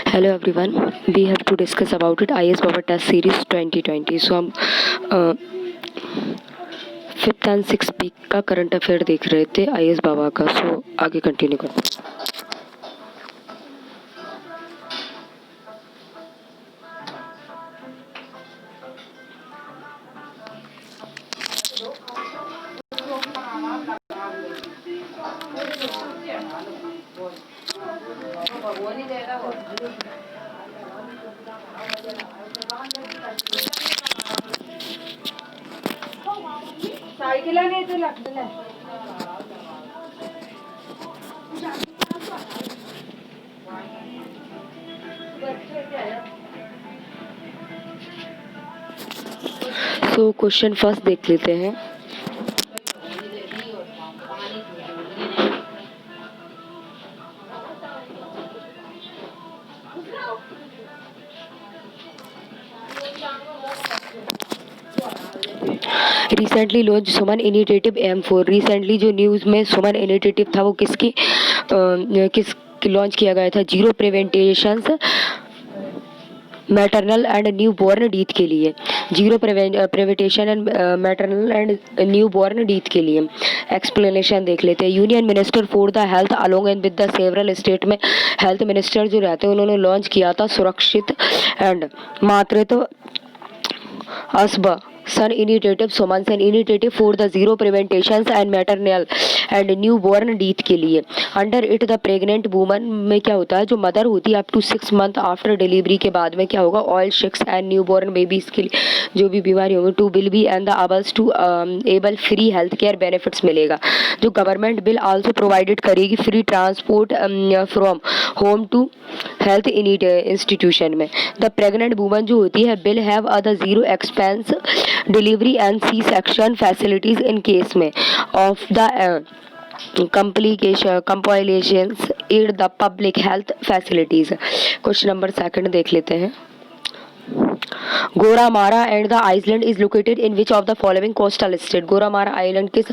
Hello everyone, we have to discuss about it IS Power Test Series 2020. So हम fifth and six week का current affair देख रहे थे IS बाबा का. सो आगे कंटिन्यू करते हैं. सो क्वेश्चन फर्स्ट देख लेते हैं. रिसेंटली लॉन्च सुमन इनिशिएटिव M4. रिसेंटली जो न्यूज़ में सुमन इनिशिएटिव था वो किसकी लॉन्च किया गया था? Zero preventions maternal and newborn death के लिए. Zero prevention and maternal and newborn death के लिए. एक्सप्लेनेशन देख लेते हैं. Union minister for the health along and with the several state में हेल्थ मिनिस्टर जो रहते हैं उन्होंने लॉन्च किया था सुरक्षित एंड मातृत्व असब सन इनिशिएटिव सुमन सन initiative for the zero preventions and maternal and newborn death के लिए. Under it the pregnant woman में क्या होता है, जो मदर होती है up to 6 month after delivery के बाद में क्या होगा, all sick and newborn babies के लिए जो भी बीमारी होगी to will be and the अबल्स to able free health care benefits मिलेगा. जो गवर्नमेंट बिल आल्सो प्रोवाइडेड करेगी free transport from home to health institution में. द प्रेग्नेंट वुमन जो होती है will have the zero expense delivery and C section facilities in case में of the compilations aid the public health facilities. Question number second देख लेते हैं. Ghoramara and the island is located in which of the following coastal state. Ghoramara island किस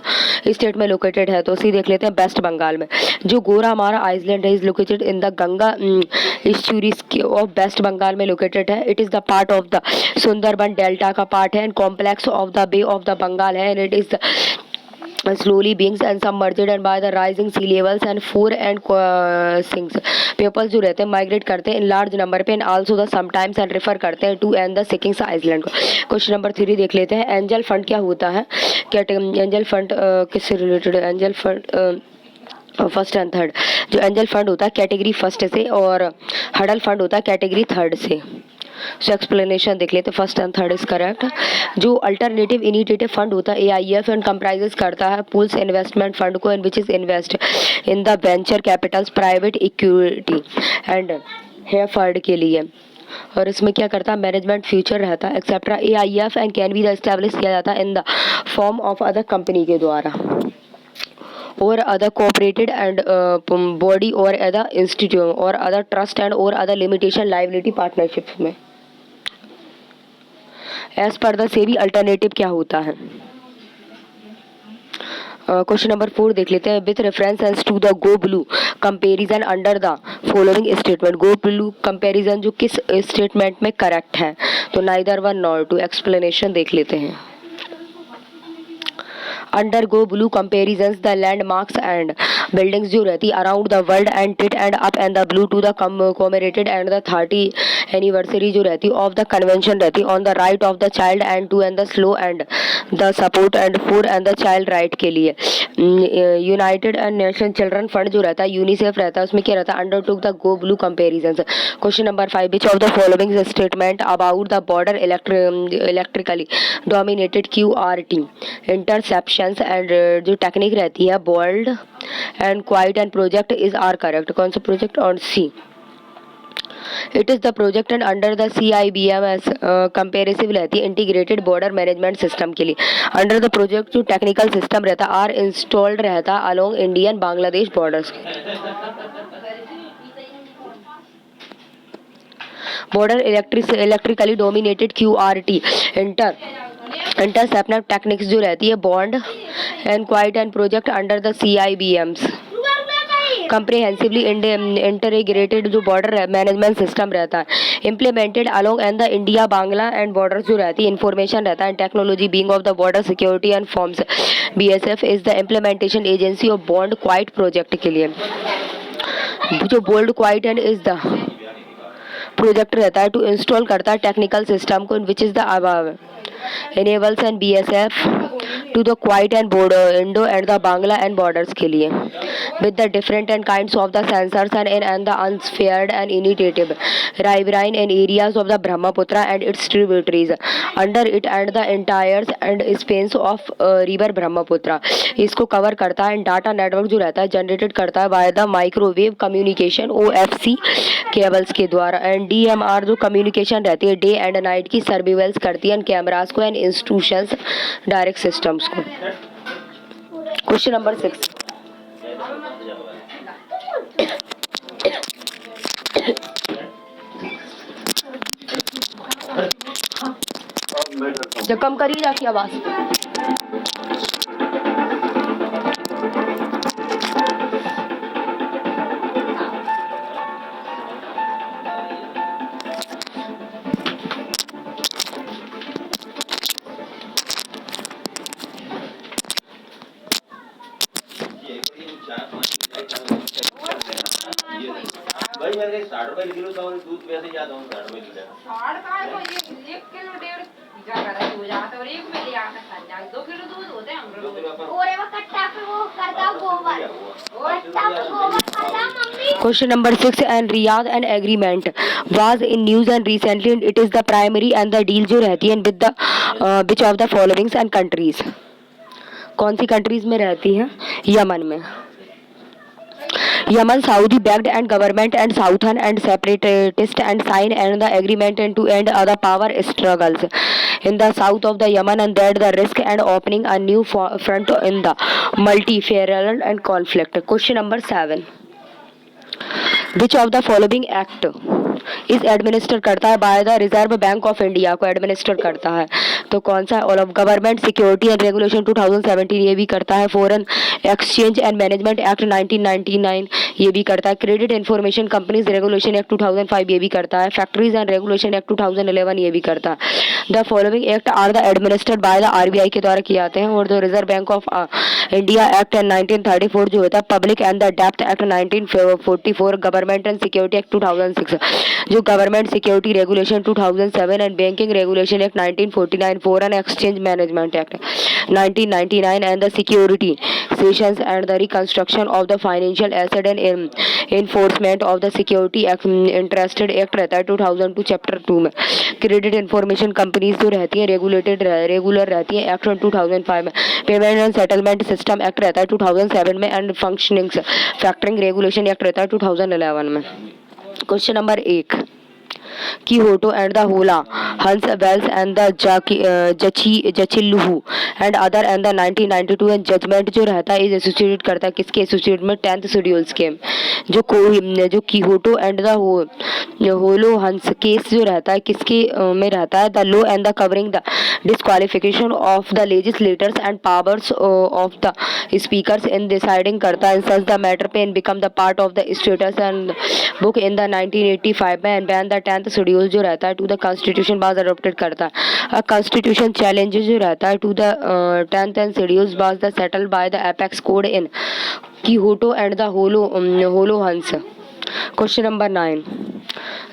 state में located है? तो उसी देख लेते हैं वेस्ट बंगाल में. जो गोरामारा आइसलैंड है is located in the Ganga estuaries of West Bengal में लोकेटेड है. It is the part of the Sundarban delta का पार्ट है and complex of the bay of the Bengal है. And it is slowly being and submerged and by the rising sea levels and four and sinks. People जो रहते हैं migrate करते हैं in large number पे and also the sometimes and refer करते हैं to and the सिकिंग्स Iceland को. Question number 3 देख लेते हैं. एंजल फंड क्या होता है? एंजल फंड किससे रिलेटेड है? Angel fund first and third. जो एंजल फंड होता है कैटेगरी फर्स्ट से और हडल फंड होता है कैटेगरी थर्ड से. सो एक्सप्लेनेशन देख लेते. First and third is correct. जो अल्टरनेटिव इनिशिएटिव फंड होता है AIF एंड कंप्राइजेस करता है पूल्स इन्वेस्टमेंट फंड को and which is invest in the venture Capitals private equity and है फंड के लिए. और इसमें क्या करता है, मैनेजमेंट फ्यूचर रहता है etcetera. AIF and can be establish किया जाता है in the form of other company के द्वारा और अदर कोऑपरेटेड एंड बॉडी और अदर इंस्टीट्यूट और अदर ट्रस्ट एंड और अदर लिमिटेशन लाइबिलिटी पार्टनरशिप में. एज पर द सेबी अल्टरनेटिव क्या होता है? क्वेश्चन नंबर 4 देख लेते हैं. With reference to the go blue comparison under the following statement. Go blue comparison जो किस स्टेटमेंट में करेक्ट है? तो neither one nor two. Explanation देख लेते हैं. Under go blue comparison the landmarks and buildings जो रहती अराउंड द वर्ल्ड एंड टिट and up and the blue to the commemorated and the 30 anniversary जो रहती ऑफ द कन्वेंशन रहती on the right of the child and to and the slow and the support and for and the child right के लिए. United and national children fund जो रहता है UNICEF रहता है उसमें क्या रहता है? Under to the go blue comparison. Question number 5 which of the following statement about the border electrically dominated QRT interception and जो टेक्निक रहती है bold and quite and project is are correct. कौन सा प्रोजेक्ट? और C. It is the project and under the CIBMS comprehensive रहती है integrated border management system के लिए. अंडर द प्रोजेक्ट जो टेक्निकल सिस्टम रहता है आर इंस्टॉल्ड रहता है along Indian Bangladesh borders. Border electrically dominated QRT interception techniques जो रहती है bond and quite and project under the CIBMs comprehensively integrated जो बॉर्डर मैनेजमेंट सिस्टम रहता है, implemented along and the India Bangla and border जो रहती है, इंफॉर्मेशन रहता है, technology being of the border security and forms. BSF is the implementation agency of bond quite project के लिए। जो bold quite and is the project रहता है टू इंस्टॉल करता है टेक्निकल सिस्टम को, which is the above enables and BSF to the quiet and border Indo and the Bangla and borders के लिए with the different and kinds of the sensors and the unspared and initiative riverine and areas of the Brahmaputra and its tributaries under it and the entire and spans of river Brahmaputra। इसको cover करता है। Data network जो रहता है generated करता है by the microwave communication OFC cables के द्वारा। एंड DMR जो कम्युनिकेशन रहती है डे एंड नाइट की सर्विलेंस करती है कैमरास को एंड इंस्टीट्यूशंस डायरेक्ट सिस्टम्स को। क्वेश्चन नंबर 6, जब कम करी जाती आवाज। भाई मेरे 60 रुपए किलो तो दूध वैसे ज्यादा हूँ 60 रुपए किलो 60 का है तो ये 1 किलो 1.5 ज्यादा हो जाता है और 1 में ले आता है 2 किलो दूध होते हैं हम लोग। और वो कट्टा पे वो करता गोबर कट्टा पे गोबर करता mummy. Question number 6 and Riyadh and agreement was in news and recently it is the primary and the deal जो रहती है with the which of the followings and countries. कौन सी कंट्रीज में रहती है? यमन में। Yemen Saudi backed and government and southern and separatist and sign and the agreement and to end other power struggles in the south of the Yemen and that the risk and opening a new front in the multi-lateral and conflict। Question number 7, which of the following act इस administer करता है by the reserve bank of India को administer करता है? तो कौन सा? All of government security and regulation 2017 ये भी करता है। Foreign exchange and management act 1999 ये भी करता है। Credit information companies regulation act 2005 ये भी करता है। फैक्ट्रीज एंड रेगुलेशन एक्ट 2011 ये भी करता है। The following act are the administered by the RBI के द्वारा किए जाते हैं। और the reserve bank of India act 1934 जो होता है, public and the depth act 1944, government and security act 2006 जो government security regulation 2007 and banking regulation act 1949, foreign exchange management act 1999 and the security sessions and the reconstruction of the financial asset and enforcement of the security act interested act रहता है 2002 chapter 2 में। Credit information companies जो रहती हैं regular रहती हैं act 2005 में। Payment and settlement system act रहता है 2007 में and functioning factoring regulation act रहता है 2011 में। Question number 1, Kyoto and the Hula, Hans Wells and the Jachilluhu and other and the 1992 and judgment जो रहता है इज एसोसिएटेड करता है किसके एसोसिएट में? 10th शेड्यूल्स के। जो Kyoto and the होलो हंस केस जो रहता है किसके में रहता है? The law and the covering the disqualification of the legislators and powers of the speakers in deciding करता है सच द मैटर पे and become the part of the status and book in the 1985 में and ban the 10th schedule जो रहता है to the constitution was adopted करता है। Constitution challenge जो रहता है to the 10th and schedules was the settled by the apex court in Kyoto and the Hollohan. Question number 9,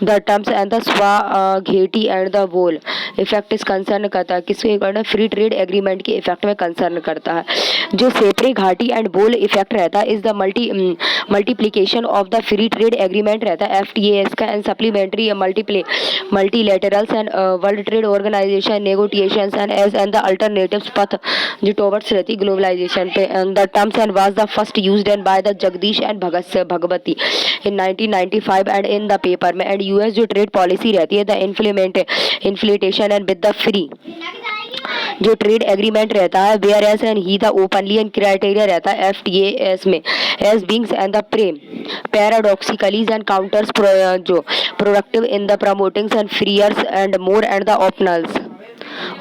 the terms and the spaghetti and the bowl effect इस concern करता है किसके? Free trade agreement के effect में concern करता है। जो सेपरे घाटी एंड बोल इफेक्ट रहता है is the multiplication of the free trade agreement रहता है FTAs का and supplementary multilaterals and world trade organization negotiations and the alternatives path जो टॉवर्ड्स रहती ग्लोबलाइजेशन पे। And the terms and was the first used and by the Jagdish and Bhagwati in 1995 and in the paper में। And US जो trade policy रहती है the infatuation and with the free जो trade agreement रहता है where as and he the openly and criteria रहता है FTAs में as beings and the paradoxically and counters जो productive in the promotings and freer and more and the optionals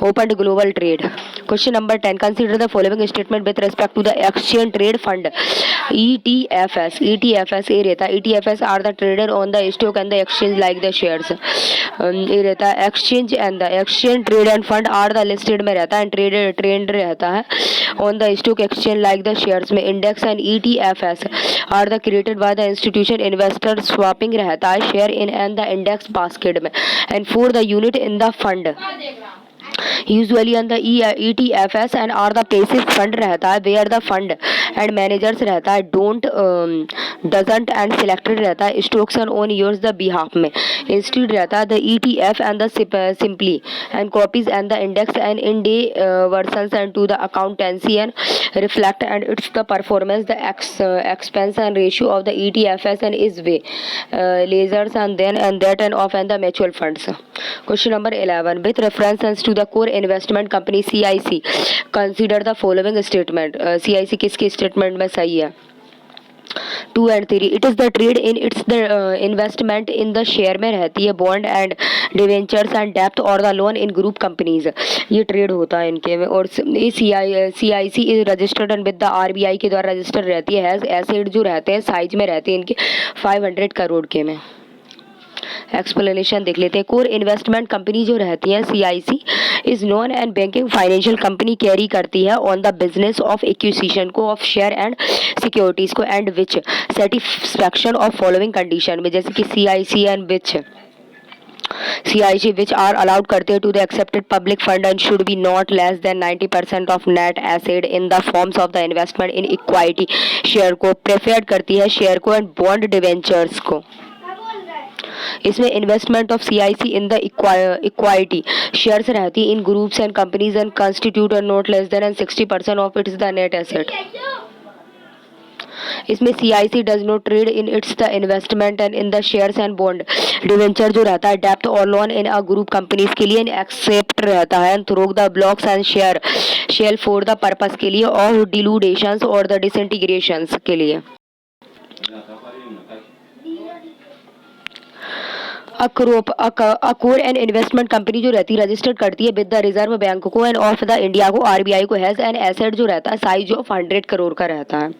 opened global trade। Question number 10, consider the following statement with respect to the exchange trade fund ETFS ये रहता है ETFS are the trader on the stock and the exchange like the shares. ये रहता है exchange trade and fund are the listed में रहता है, trend रहता है on the stock exchange like the shares में। Index and ETFS are the created by the institution investor swapping रहता है share in and the index basket में and for the unit in the fund usually on the ETFS and are the passive fund रहता है where the fund and managers रहता है doesn't and selected रहता है stocks on yours the behalf में। instead रहता है the ETF and the simply and copies and the index and in day versions and to the accountancy and reflect and it's the performance the expense and ratio of the ETFS and is way lasers and then and that and of and the mutual funds। Question number 11 with reference to the core investment company CIC consider the following statement। CIC किसकी statement में सही है? 2 and 3 it is the trade in its the investment in the share में रहती है bond and debentures and डेप्थ और the loan in group companies, ये ट्रेड होता है इनके में। और ये CIC is registered and with the RBI के द्वारा रजिस्टर्ड रहती है। हैज़ एसेट जो रहते हैं साइज में रहते हैं इनके 500 करोड़ के में। एक्सप्लेनेशन देख लेते हैं। कोर इन्वेस्टमेंट कंपनी जो रहती है CIC is non and banking financial company carry करती है on the business of acquisition को ऑफ शेयर एंड सिक्योरिटीज को and which satisfaction of following condition में, जैसे कि CIC which are allowed करते हैं to the accepted public fund and should be not less than 90% of net asset in the forms of the investment in equity share को preferred करती है share को and bond debentures को। इसमें investment of CIC in the equality shares रहती in groups and companies and constitute और not less than 60% of its the net asset. इसमें CIC does not trade in its the investment and in the shares and bond debenture जो रहता है डेप्थ और loan in a group companies के लिए except रहता है through the blocks and share for the purpose के लिए और डिलूडेशंस और द डिसइंटीग्रेशंस के लिए। कोर एंड इन्वेस्टमेंट कंपनी जो रहती है रजिस्टर्ड करती है विद द रिजर्व बैंक को एंड ऑफ द इंडिया को RBI को हैज एन एसेट जो रहता है साइज ऑफ 100 करोड़ का रहता है।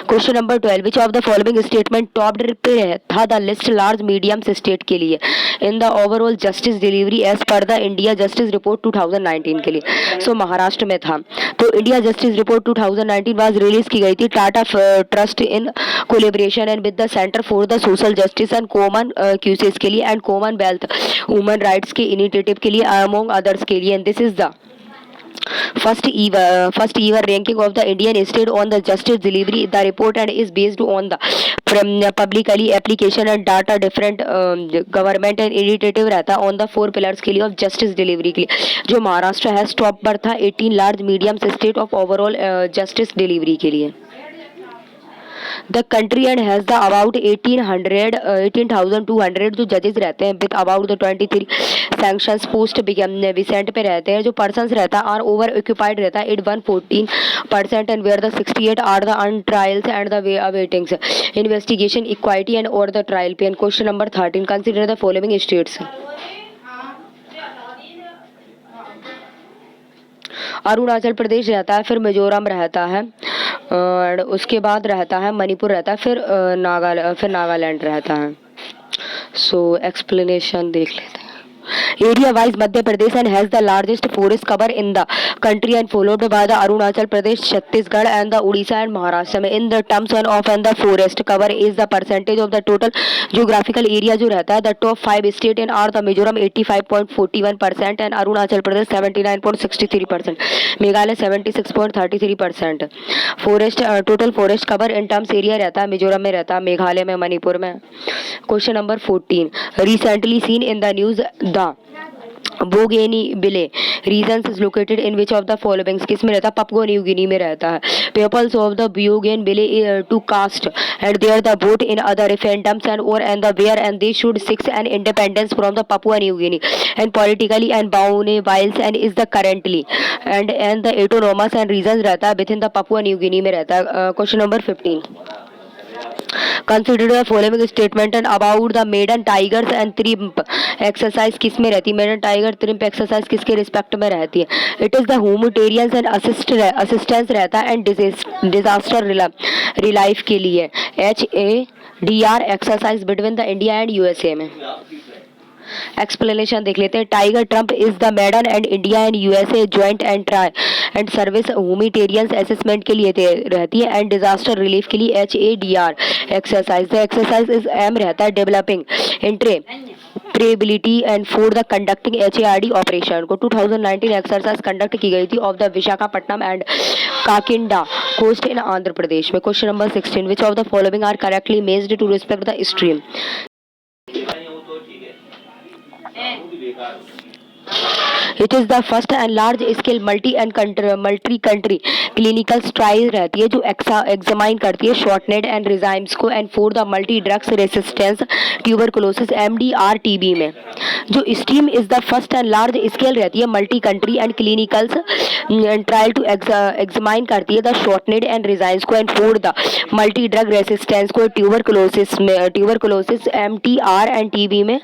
Question number 12 which of the following statement top पे था the list large medium state के लिए in the overall justice delivery as पर द इंडिया जस्टिस रिपोर्ट 2019 के लिए। सो महाराष्ट्र में था। तो India justice report 2019 was release की गई थी Tata trust in collaboration and with the centre for the social justice and common causes के लिए एंड कॉमनवेल्थ ह्यूमन राइट्स के इनिशिएटिव के लिए अमंग अदर्स के लिए। And this is the first ever ranking of the Indian state on the justice delivery the report and is based on the publicly application and data different government and initiative रहता है on the 4 pillars के लिए of justice delivery के लिए। जो महाराष्ट्र है top पर था 18 large medium state of overall justice delivery के लिए। The country and has the about 18,200 जो जजेस रहते हैं with about the 23 sanctions post vacant पे रहते हैं। जो पर्सन्स रहता है आर ओवर ऑक्यूपाइड रहता है 114% and where the 68 are the undertrials and the way awaitings investigation equality and और द ट्रायल पे। Question number 13 consider the following states. Arunachal Pradesh रहता है, फिर मिजोरम रहता है और उसके बाद रहता है मणिपुर रहता है, फिर नागालैंड रहता है। सो एक्सप्लेनेशन देख लेते हैं। Area wise Madhya Pradesh and has the largest forest cover in the country and followed by the Arunachal Pradesh, Chhattisgarh and the Orissa and Maharashtra में। In the terms of and the forest cover is the percentage of the total geographical area जो रहता है the top 5 state in are the Mizoram 85.41% and Arunachal Pradesh 79.63%, Meghalaya 76.33%। Forest total forest cover in terms area रहता है मिजोरम में रहता है, मेघालय में, मणिपुर में। Question number 14 recently seen in the news the Bougainville regions is located in which of the following किस में रहता है? पपुआ न्यू गिनी में रहता है। Peoples of the Bougainville to cast and there the vote in other referendums and और and the where and they should six an independence from the Papua New Guinea and politically and Bougainville and is the currently and the autonomous and region रहता है within the Papua New Guinea में रहता है। Question number 15 consider the following statement and about the maiden tigers and Triumph exercise किस में रहती है? Maiden Tiger Triumph exercise किसके रिस्पेक्ट में रहती है? It is the humanitarians and assistance रहता है एंड डिजास्टर रिलाइफ के लिए। HADR exercise between the India and USA में। एक्सप्लेनेशन देख लेते हैं। Tiger Triumph is the maiden and India and USA joint and tri and service humanitarian assessment के लिए रहती है एंड डिजास्टर रिलीफ के लिए HADR exercise. The exercise is aim रहता है developing interoperability and for the conducting HARD operation को। 2019 exercise conduct की गई थी off the Visakhapatnam and Kakinada coast in Andhra Pradesh में। Question number 16 which of the following are correctly matched to respect the stream? वो तो ठीक है, वो भी बेकार होता है। It is the first and large scale multi country clinical trial रहती है जो एग्जामाइन करती है शॉर्टनेड एंड रिजाइम्स को and for the multi drugs resistance tuberculosis MDR TB में। जो steam is the first and large scale रहती है multi country and clinicals trial to examine करती है द शॉर्टनेड एंड रिजाइम्स को and for the multi drug resistance को tuberculosis MTR and TB में।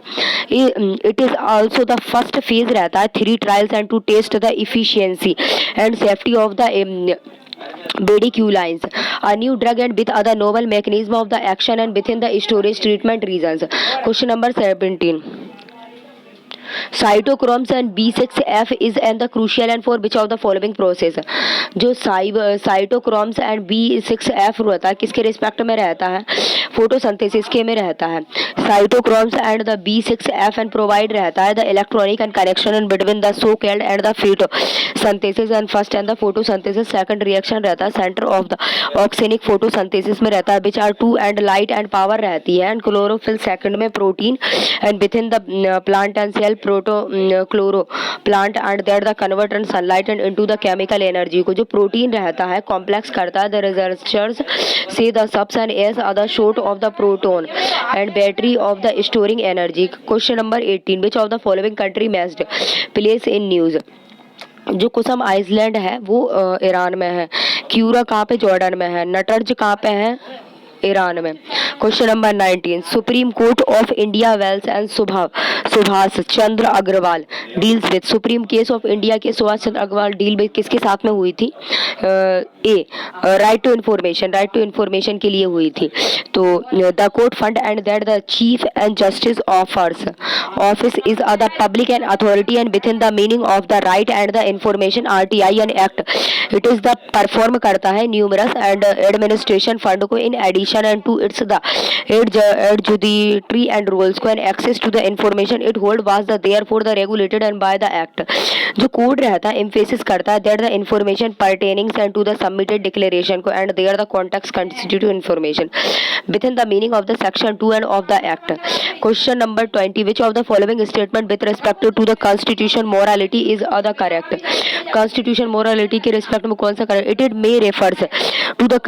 It is also the first phase रहता है 3 trials and to test the efficiency and safety of the Bediculines, a new drug and with other novel mechanism of the action and within the storage treatment regions. Question number 17. Cytochromes and B6F is and the crucial and for which of the following process? जो cytochromes and B6F रहता है किसके respect में रहता है? Photosynthesis के में रहता है। Cytochromes and the B6F and provide रहता है the electronic and connection and between the so called and the photosynthesis and first and the photosynthesis second reaction रहता है center of the oxygenic photosynthesis में रहता है which are 2 and light and power रहती है and chlorophyll second में protein and with in the plant and cell chloro plant and there the convert and sunlight and into the chemical energy को। जो protein रहता है complex करता है the researchers से द सबस and S other short of the proton and battery of the storing energy. Question number 18 which of the following country matched place in news? जो कुसम Iceland है वो ईरान में है। क्यूरा कहाँ पे? जॉर्डन में है। नटराज कहाँ पे है? ईरान में। Question number 19 supreme court of India wells and Subhash Chandra Agarwal deals with supreme case of India के सुभाष चंद्र अग्रवाल डील विद किसके साथ में हुई थी? ए राइट टू इन्फॉर्मेशन के लिए हुई थी। तो the court found and that the chief and justice office is the public and authority and with in the meaning of the right and the information RTI and act. It is the perform करता है numerous and administration fund को in addition and to its the adjudicatory and rules and access to the information it hold was the therefore the regulated and by the act। जो code रहता है emphasis करता है that the information pertaining and to the submitted declaration को and there the context constitute information within the meaning of the section 2 and of the act। Question number 20 which of the following statement with respect to the constitution morality is the correct? constitution morality के respect में कौन सा correct? it may refers to the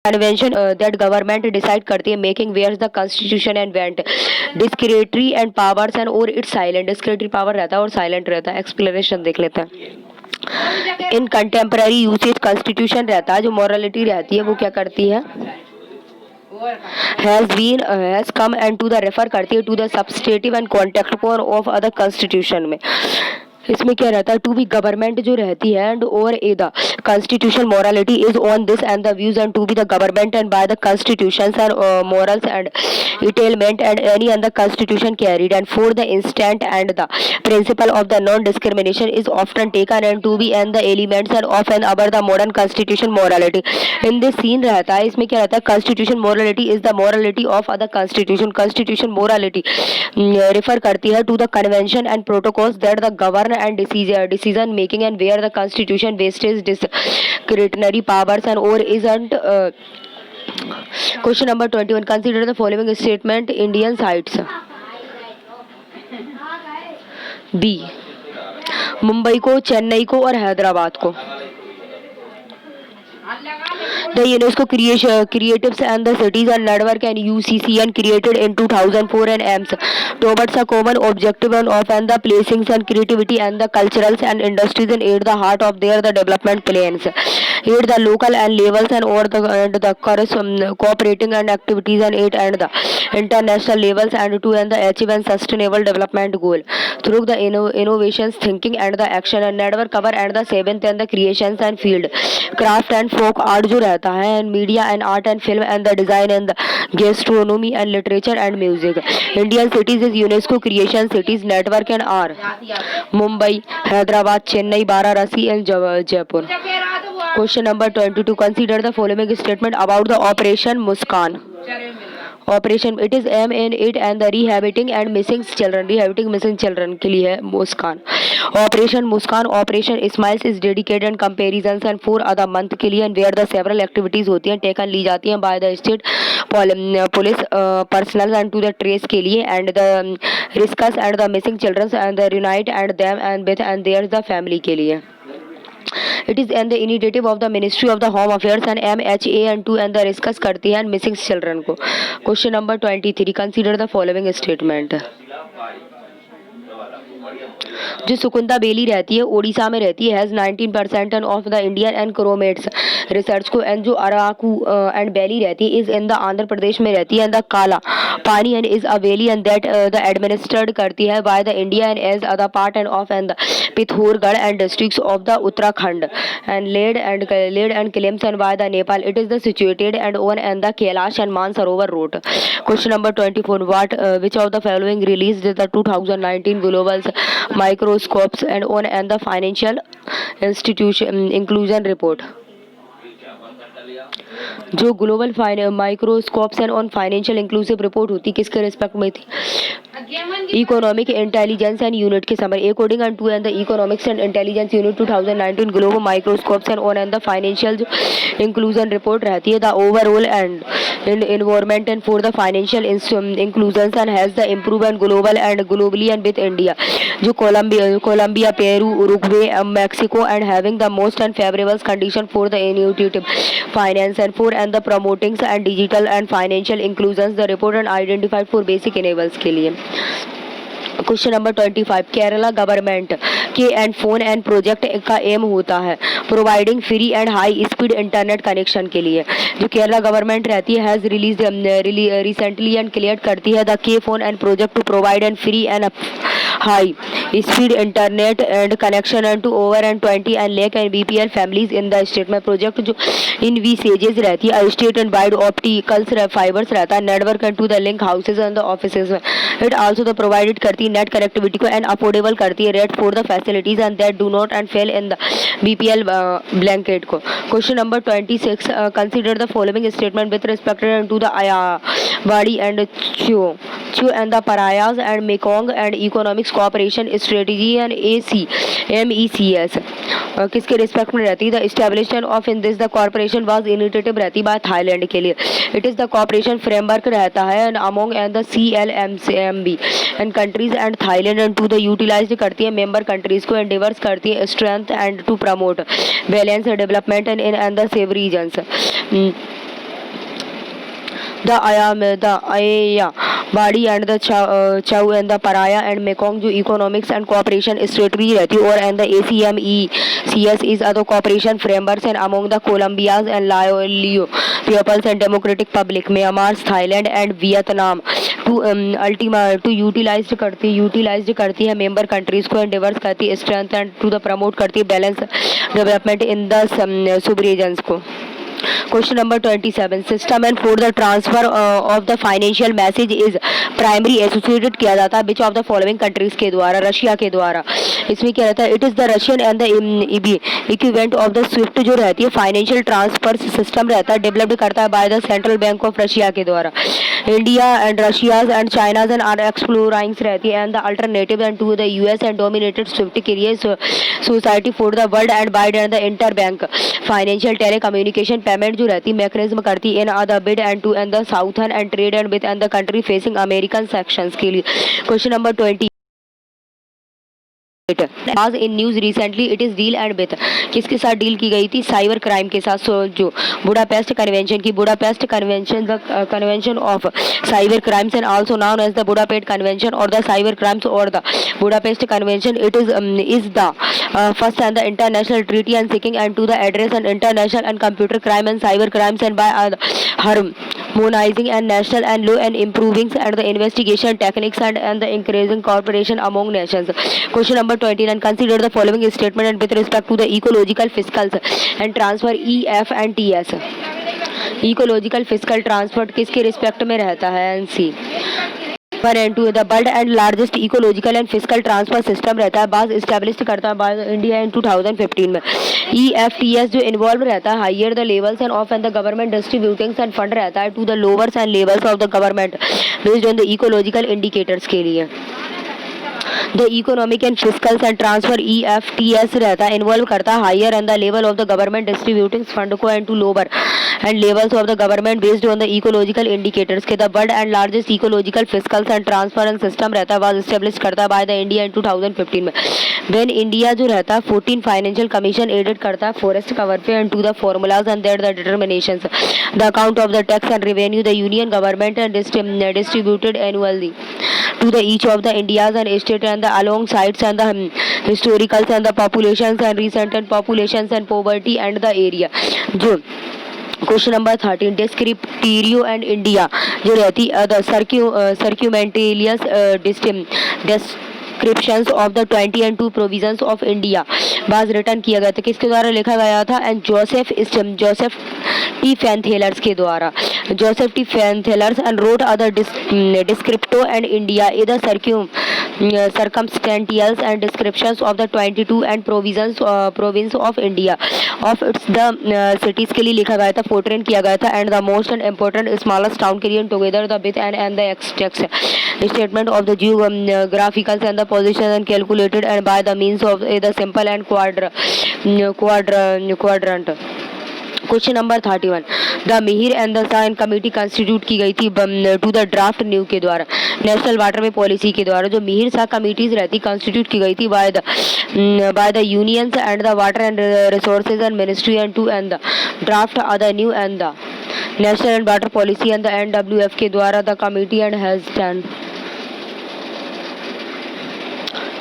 convention that government decide करती है making where's the constitution and went discretionary and powers and और its silent. Discretionary power रहता है और साइलेंट रहता है। एक्सप्लेनेशन देख लेते हैं। इन कंटेम्पररी यूसेज कॉन्स्टिट्यूशन रहता है जो मॉरलिटी रहती है वो क्या करती है? has come and to the refer करती है to the substantive and context for of other constitution में। इसमें क्या रहता है? टू बी गवर्नमेंट जो रहती है एंड और a the constitution morality is on this and the views and to be the government and by the constitutions and morals and entitlement and any other constitution carried and for the instant and the principle of the non discrimination is often taken and to be and the elements and of and अबर the modern constitution morality. In this scene रहता है इसमें क्या रहता है? Constitution morality is the morality of other constitution. Constitution morality refer करती है to the convention and protocols that the govern and decision making and where the constitution wastes discretionary powers and or isn't question number 21 consider the following statement Indian sites B Mumbai को, चेन्नई को और हैदराबाद को। The UNESCO Creatives and the Cities and Network and UCCN created in 2004 and aims towards a common objective and often the placing and creativity and the culturals and industries and aid the heart of their the development plans. Aid the local and levels and over the cooperating and activities and aid and the international levels and to and the achieve and sustainable development goal through the innovations thinking and the action and network cover and the seventh and the creations and field craft and folk art जो रहता है and media and art and film and the design and the gastronomy and literature and music. Indian cities is UNESCO creation cities network and are Mumbai, Hyderabad, Chennai, Varanasi and Jaipur. Question number 22. Consider the following statement about the Operation Muskan. Operation it is aim in it and the rehabilitating and missing children के लिए है मुस्कान. Operation Muskan, Operation Smiles is dedicated and comparisons and 4 other month के लिए and where the several activities होती हैं taken ली जाती हैं by the state police personnel and to the trace के लिए and the risks and the missing children and the reunite and them and with and their the family के लिए. It is and the initiative of the Ministry of the Home Affairs and MHA and to and the discuss करती है and missing children को. Question number 23. Consider the following statement. जो सुकुंता बेली रहती है ओडिशा में रहती है has 19% of the Indian and chromites research को एंड जो अराकू एंड बेली रहती है is in the Andhra Pradesh में रहती है and the Kalapani and is a valley and that the administered करती है by the India and as other part and of and the Pithoragarh and districts of the Uttarakhand and laid and claims and by the Nepal it is the situated and own and the Kailash and Mansarovar road. Question number 24. What which of the following released the 2019 global microscopes and on and the financial institution inclusion report. जो global microscopes and on financial inclusive report होती किसके respect में थी economic intelligence and unit के समर according and to and the economics and intelligence unit 2019 global microscopes and on and the financial जो inclusion report रहती है the overall and environment and for the financial inclusion and has the improve and global and globally and with India जो Colombia Peru Uruguay Mexico and having the most and favourable condition for the initiative finance and for and the promoting and digital and financial inclusions the report and identified for basic enables के लिए. Question number 25. Kerala government के and phone and project का aim होता है providing free and high speed internet connection के लिए. जो Kerala government रहती है has release recently and clear करती है the K phone and project to provide and free and high speed internet and connection and to over and 20 and lakh and BPL families in the state में. Project जो इन वी सेजेस रहती है state and wide opticals fibres रहता है network and to the link houses and the offices में. It also the provided करती है नेट कनेक्टिविटी को एंड अफोर्डेबल करती है rate for the facilities and that do not and fail in the BPL blanket को. Question number 26. Consider the following statement with respect to the Irrawaddy and च्यू and the परायाज and Mekong and economics cooperation strategy and MECS किसके respect में रहती है the establishment of in this the corporation was initiative रहती by Thailand के लिए. It is the corporation framework रहता है and among and the CLMCMB and countries and Thailand and to the utilize करती है मेंबर कंट्रीज को endeavours करती है strength and to promote balance development and the save regions. The Ayeyarwady and the Chau and the Paraya and Mekong जो economics and cooperation strategy रहती है और and the ACMECS is other cooperation frameworks and among the Colombia's and Lao Peoples and Democratic Republic Myanmar Thailand and Vietnam to utilize करती है member countries को endeavors करती है strength and to the promote करती है balance development in the sub-regions को. Question number 27. System and for the transfer of the financial message is primary associated किया जाता है which of the following countries के द्वारा रशिया के द्वारा. इसमें क्या रहता है it is the Russian and the equivalent of the SWIFT जो रहती है financial transfer system रहता है developed करता है by the Central Bank of Russia के द्वारा. India and Russia and China and are exploring रहती है and the alternative and to the US and dominated SWIFT के लिए Society for the World and by and the Interbank Financial Telecommunication payment जो रहती है mechanism करती है in other bid and to and the southern and trade and with and the country facing American sections के लिए. Question number 20. आज in news recently it is deal and with, किसके साथ डील की गई थी? साइबर क्राइम के साथ। जो बुडापेस्ट कन्वेंशन की, Budapest convention the convention of cyber crimes and also known as the Budapest convention और द साइबर क्राइम्स और the Budapest convention it is the first and the international treaty and seeking and to the address and international and computer crime and cyber crimes and by harmonizing and national and law and improving and the investigation techniques and the increasing cooperation among nations. Question number 29. Consider the following statement and with respect to the ecological fiscals and transfer EF and TS. Ecological physical transport किसके respect में रहता है? NC 1 and 2 the world and largest ecological and physical transfer system रहता है, बाज establish करता है by India in 2015 में। EFTS जो इन्वॉल्व रहता है higher the levels and of and the government distributing and fund रहता है to the lowers and levels of the government based on the ecological indicators के लिए। The economic and fiscal and transfer EFTS रहता है involve करता है higher and the level of the government distributing fund को and to lower and levels of the government based on the ecological indicators के। The world and largest ecological physicals and transfer and system रहता है was establish करता है by the India in 2015 में। When India जो रहता है 14 financial commission added करता है फॉरेस्ट कवर पे and to the formulas and that the determinations the account of the tax and revenue the union government and distributed annually to the each of the Indias and state and the along sites and the historicals and the populations and recent and populations and poverty and the area। जो question number 13 Descriptio and India जो रहती the circumstantial descriptions of the 20 and 2 provisions of India was written किया गया था, किसके द्वारा लिखा गया था? एंड जोसेफ टी फैनथेलर्स के द्वारा। Joseph Tieffenthaler and wrote other descripto and India इधर circumstantials and descriptions of the 22 and province of India of its the cities के लिए लिखा गया था, पोर्ट्रेन किया गया था and the most and important smallest town के लिए together the with and the exact statement of the geographical and the position and calculated and by the means of the simple and quadrant. Question number 31 the Mihir and the Sen committee constitute की गई थी to the draft new के द्वारा, national water way policy के द्वारा। जो मिहिर सा committees रहती कंस्टिट्यूट की गई थी by the unions and the water and resources and ministry and to and the draft the new and the national and water policy and the NWF के द्वारा the committee and has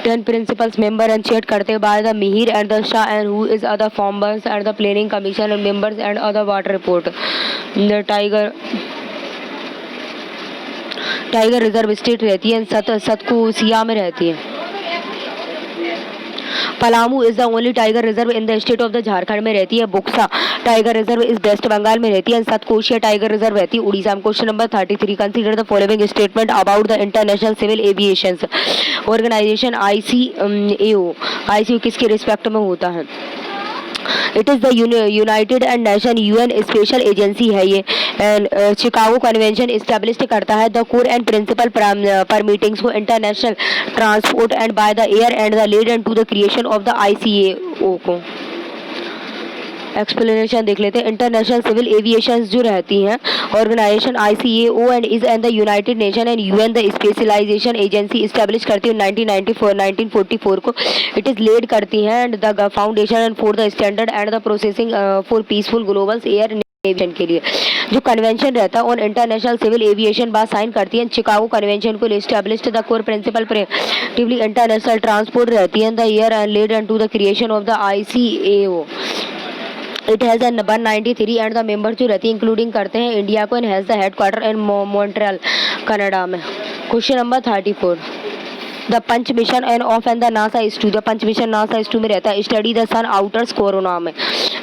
10 principals member and chaired करते by the Mihir and the Shah and who is other members and the planning commission and members and other water report। the tiger reserve state रहती है सतकुसिया में रहती है। Palamu is the only tiger reserve in the state of the Jharkhand में रहती है। Buxa tiger reserve इस waste Bengal में रहती है। सतकोशिया टाइगर रिजर्व रहती है उड़ीसा में। Question number 33 consider the following statement about the international civil aviation organization ICAO किसके रिस्पेक्ट में होता है? It is the united and nation UN special agency है ये एंड शिकागो कन्वेंशन इस्टेब्लिश करता है the core and principal permittings को international transport and by the air and the lead and to the creation of the ICAO को। Explanation देख लेते हैं। International civil aviation जो रहती हैं organisation ICAO and is and the United Nation and UN the specialisation agency establish करती है 1944 को। इट इज लेड करती हैं and the foundation and for the standard and the processing for peaceful global air aviation के लिए। जो convention रहता है ऑन इंटरनेशनल सिविल एविएशन बात साइन करती है शिकागो कन्वेंशन को एस्टैब्लिश द कोर प्रिंसिपल प्रेटिवली इंटरनेशनल ट्रांसपोर्ट रहती है the year and laid and to the creation of the ICAO। It has 193 and the member जो रहती है इंक्लूडिंग करते हैं इंडिया को and has the headquarter in Montreal Canada में। Question number 34 the PUNCH mission and of and the NASA S2 the PUNCH mission NASA S2 में रहता है study the sun outers corona में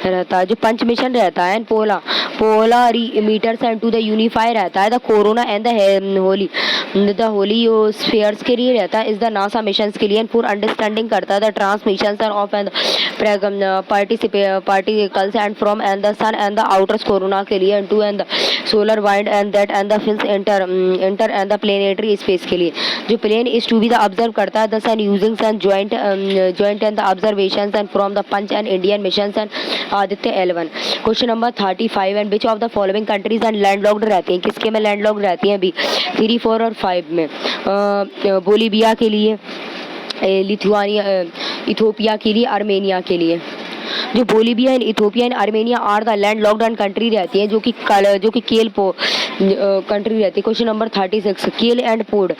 रहता है। जो पंच मिशन रहता है polarimeters and to the unify रहता है the corona and the Holi spheres के लिए रहता है इज द नासा मिशन के लिए फॉर अंडरस्टैंडिंग करता है the transmission of and particles and from and the sun and the outers corona के लिए to and the solar wind and that and the fills inter and the planetary space के लिए। जो plan is to be the observe करता है the sun using sun joint and the observations and from the PUNCH and Indian missions and Aditya L1। Question number 35 and which of the following countries and landlocked रहती हैं? किसके में landlocked रहती हैं? B 3, 4 और 5 में। बोलीविया के लिए लिथुआनिया, इथोपिया के लिए, आर्मेनिया के लिए। जो Bolivia and Ethiopia and Armenia are the landlocked and country रहती है, जो कि केल कंट्री रहती है। क्वेश्चन नंबर 36, केल एंड पोड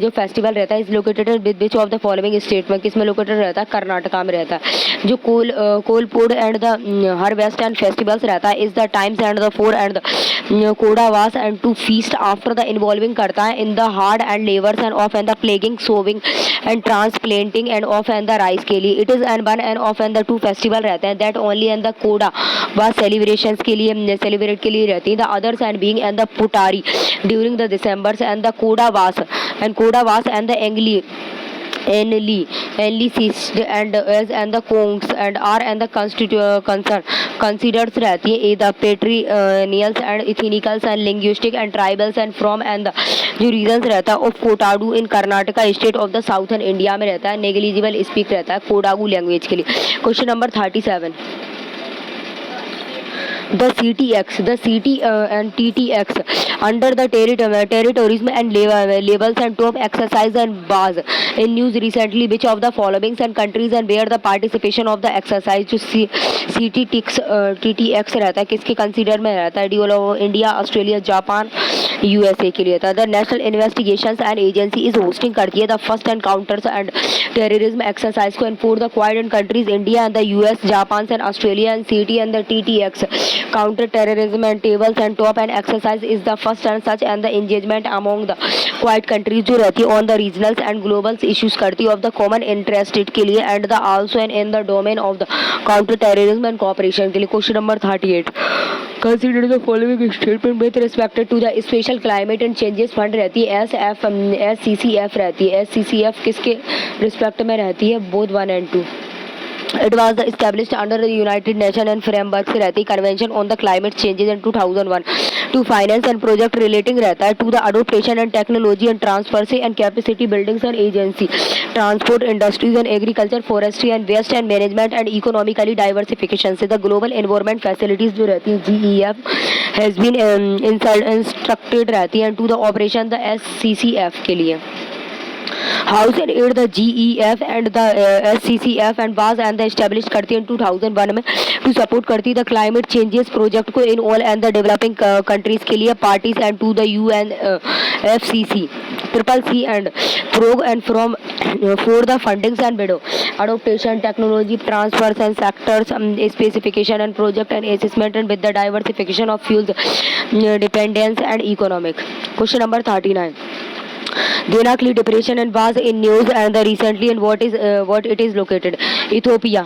जो फेस्टिवल रहता है is located with which of the following state में, किसमें लोकेटेड रहता है? कर्नाटका में रहता है। जो Kail Podh and the harvest and festivals रहता है is the times and the for and the Kodavas and to feast after the involving करता है in the hard and labours and of and the ploughing sowing and transplanting and of and the rice के लिए। It is and one and of and the two festival रहते हैं that only and the कोडा वास celebrations के लिए celebrate के लिए रहती है। The others and being and the Puttari during the Decembers and the Kodavas and the Enli ceased and as and the Kongs and are and the considers रहती है the patrilineals and ethnicals and linguistic and tribals and from and the जो reasons रहता है of Kotadu in Karnataka state of the southern India में रहता है negligible speak रहता है कोडागू लैंग्वेज के लिए। Question number 37, the CTX and TTX under the territories and labels and top exercise and bars in news recently which of the following and countries and where the participation of the exercise जो TTX रहता है किसके consider में रहता है? India, Australia, Japan, USA के लिए था। The national investigations and agency is hosting करती है the first encounters and terrorism exercise को for the Quad and countries India and the US, Japan and Australia and CT and the TTX counter terrorism and tables and top and exercise is the first and such and the engagement among the quite countries जो रहती है on the regionals and global issues करती है of the common interest के लिए and the also and in the domain of the counter terrorism and cooperation के लिए। Question number 38, consider the following statement with respect to the special climate and changes fund रहती है SCCF रहती है। SCCF किसके respect में रहती है? Both 1 and 2। It was established under the United Nations and framework से रहती है Convention on the Climate Changes in 2001 to finance and project relating रहता है to the adaptation and technology and transparency and capacity buildings and agency transport industries and agriculture forestry and waste and management and economically diversification से the global environment facilities जो रहती है GEF has been instructed रहती है to the operation the SCCF के लिए। House and aid the GEF and the SCCF and was and the establish करती है 2001 में टू सपोर्ट करती है द क्लाइमेट चेंजेस प्रोजेक्ट को in all and the developing countries के लिए parties and to the UNFCCC CCC and prog and from for the fundings and widow adaptation technology transfers and sectors specification and project and assessment and with the diversification of fuels dependence and economic। Question number 39, Denakli depression and was in news and the recently and what it is located? Ethiopia।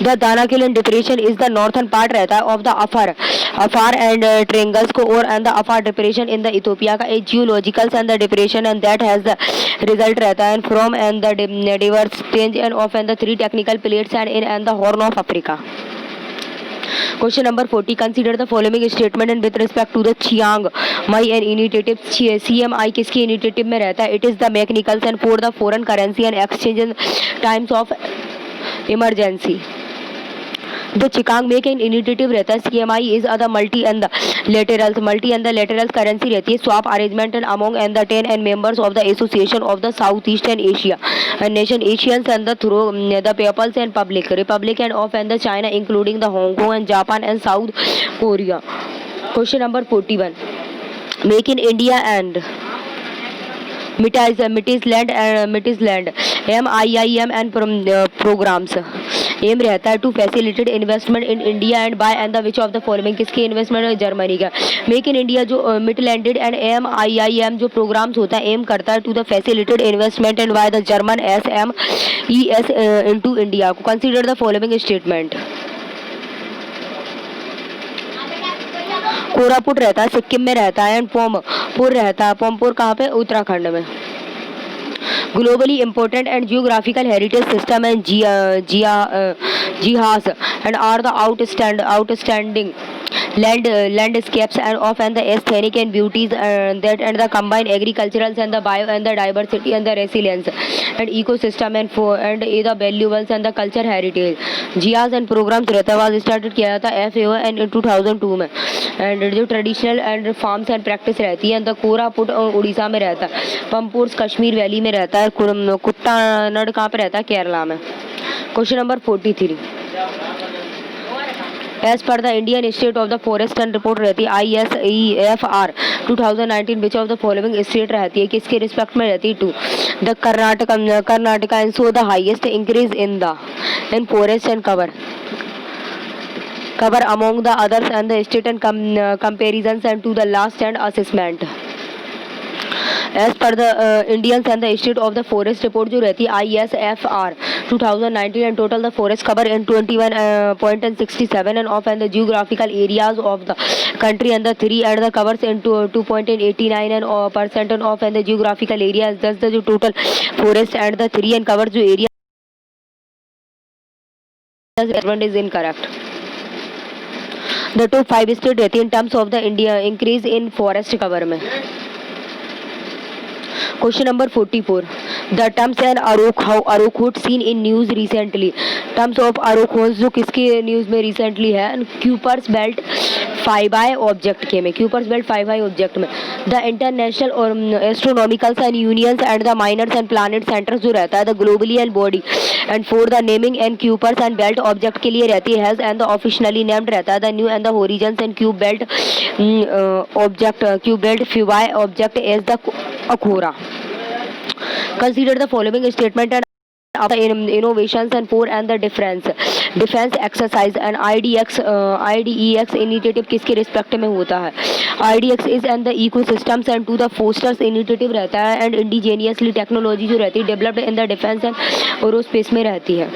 The Danakil depression is the northern part रहता है of the Afar and triangles को और and the Afar depression in the Ethiopia का geological and the depression and that has the result रहता है from and the diverse change and of and the 3 technical plates and in and the Horn of Africa। Question number 40, consider the following statement and with respect to the Chiang Mai and initiative। CMI किसकी initiative में रहता है? It is the mechanicals and for the foreign currency and exchange in times of emergency। जो चिकांग में एक initiative रहता है CMI is other multi and the laterals currency रहती है swap arrangement and among and the 10 and members of the association of the south eastern Asia nation Asians and the through the peoples and republic and of and the China including the Hong Kong and Japan and south Korea. Question number 41, make in India and Mittelstand MIIM and programmes aim रहता है to facilitate investment in India and by and the which of the following किसकी investment है? Germany का। Make in India जो mid landed and MIIM जो programs होता है aim करता है to the facilitate investment and by the German SMES into India. Consider the following statement. Koraput रहता है सिक्किम में रहता है एंड पोमपुर रहता है। पोमपुर कहाँ पे? उत्तराखंड में। Globally important and geographical heritage system and GIAHS and are the outstanding landscapes and the aesthetic and beauties that and the combine agricultural and the bio and the diversity and the resilience and ecosystem and the valuables and the culture heritage. जियाज and programs रहता है started किया जाता है FAO and 2002 में and जो traditional and farms and practice रहती है द कोरापुट उड़ीसा में रहता है, पंपोर्स कश्मीर वैली में रहता है, कुत्तानड कहाँ पे रहता है, केरला में। क्वेश्चन नंबर 43, एज पर the Indian institute of the forest and report रहती है ISEFR 2019 which of the following state रहती है, किसके रिस्पेक्ट में रहती है? 2 the Karnataka and so the highest increase in forest and cover among the others and the state and comparisons and to the last and assessment. As per the Indians and the Institute of the Forest report जो रहती है ISFR 2019 and total the forest cover in 21.67 and of and the geographical areas of the country and the 3 and the covers into 2.89 and percent and of and the geographical areas, thus the जो total forest and the 3 and covers जो area is incorrect. The top 5 state रहती है in terms of the India increase in forest cover में। Question number 44. The terms and Arokhots seen in news recently. Terms of Arokhots जो किसके news में recently है? Kuiper's Belt 5i object के में, Kuiper's Belt 5i object में। The International Astronomical Unions and the Minors and Planet Centers जो रहता है the globally and body and for the naming and Kuiper's and Belt object के लिए रहती है and the officially named रहता है the New and the Horizons and Kuiper Belt object Kuiper Belt 5i object as the Akhora. Consider the following statement and the innovations and for and the defense exercise and IDEX initiative किसके respect में होता है? IDEX is and the ecosystems and to the fosters initiative रहता है and indigenously technology जो रहती है developed in the defense and aerospace में रहती है।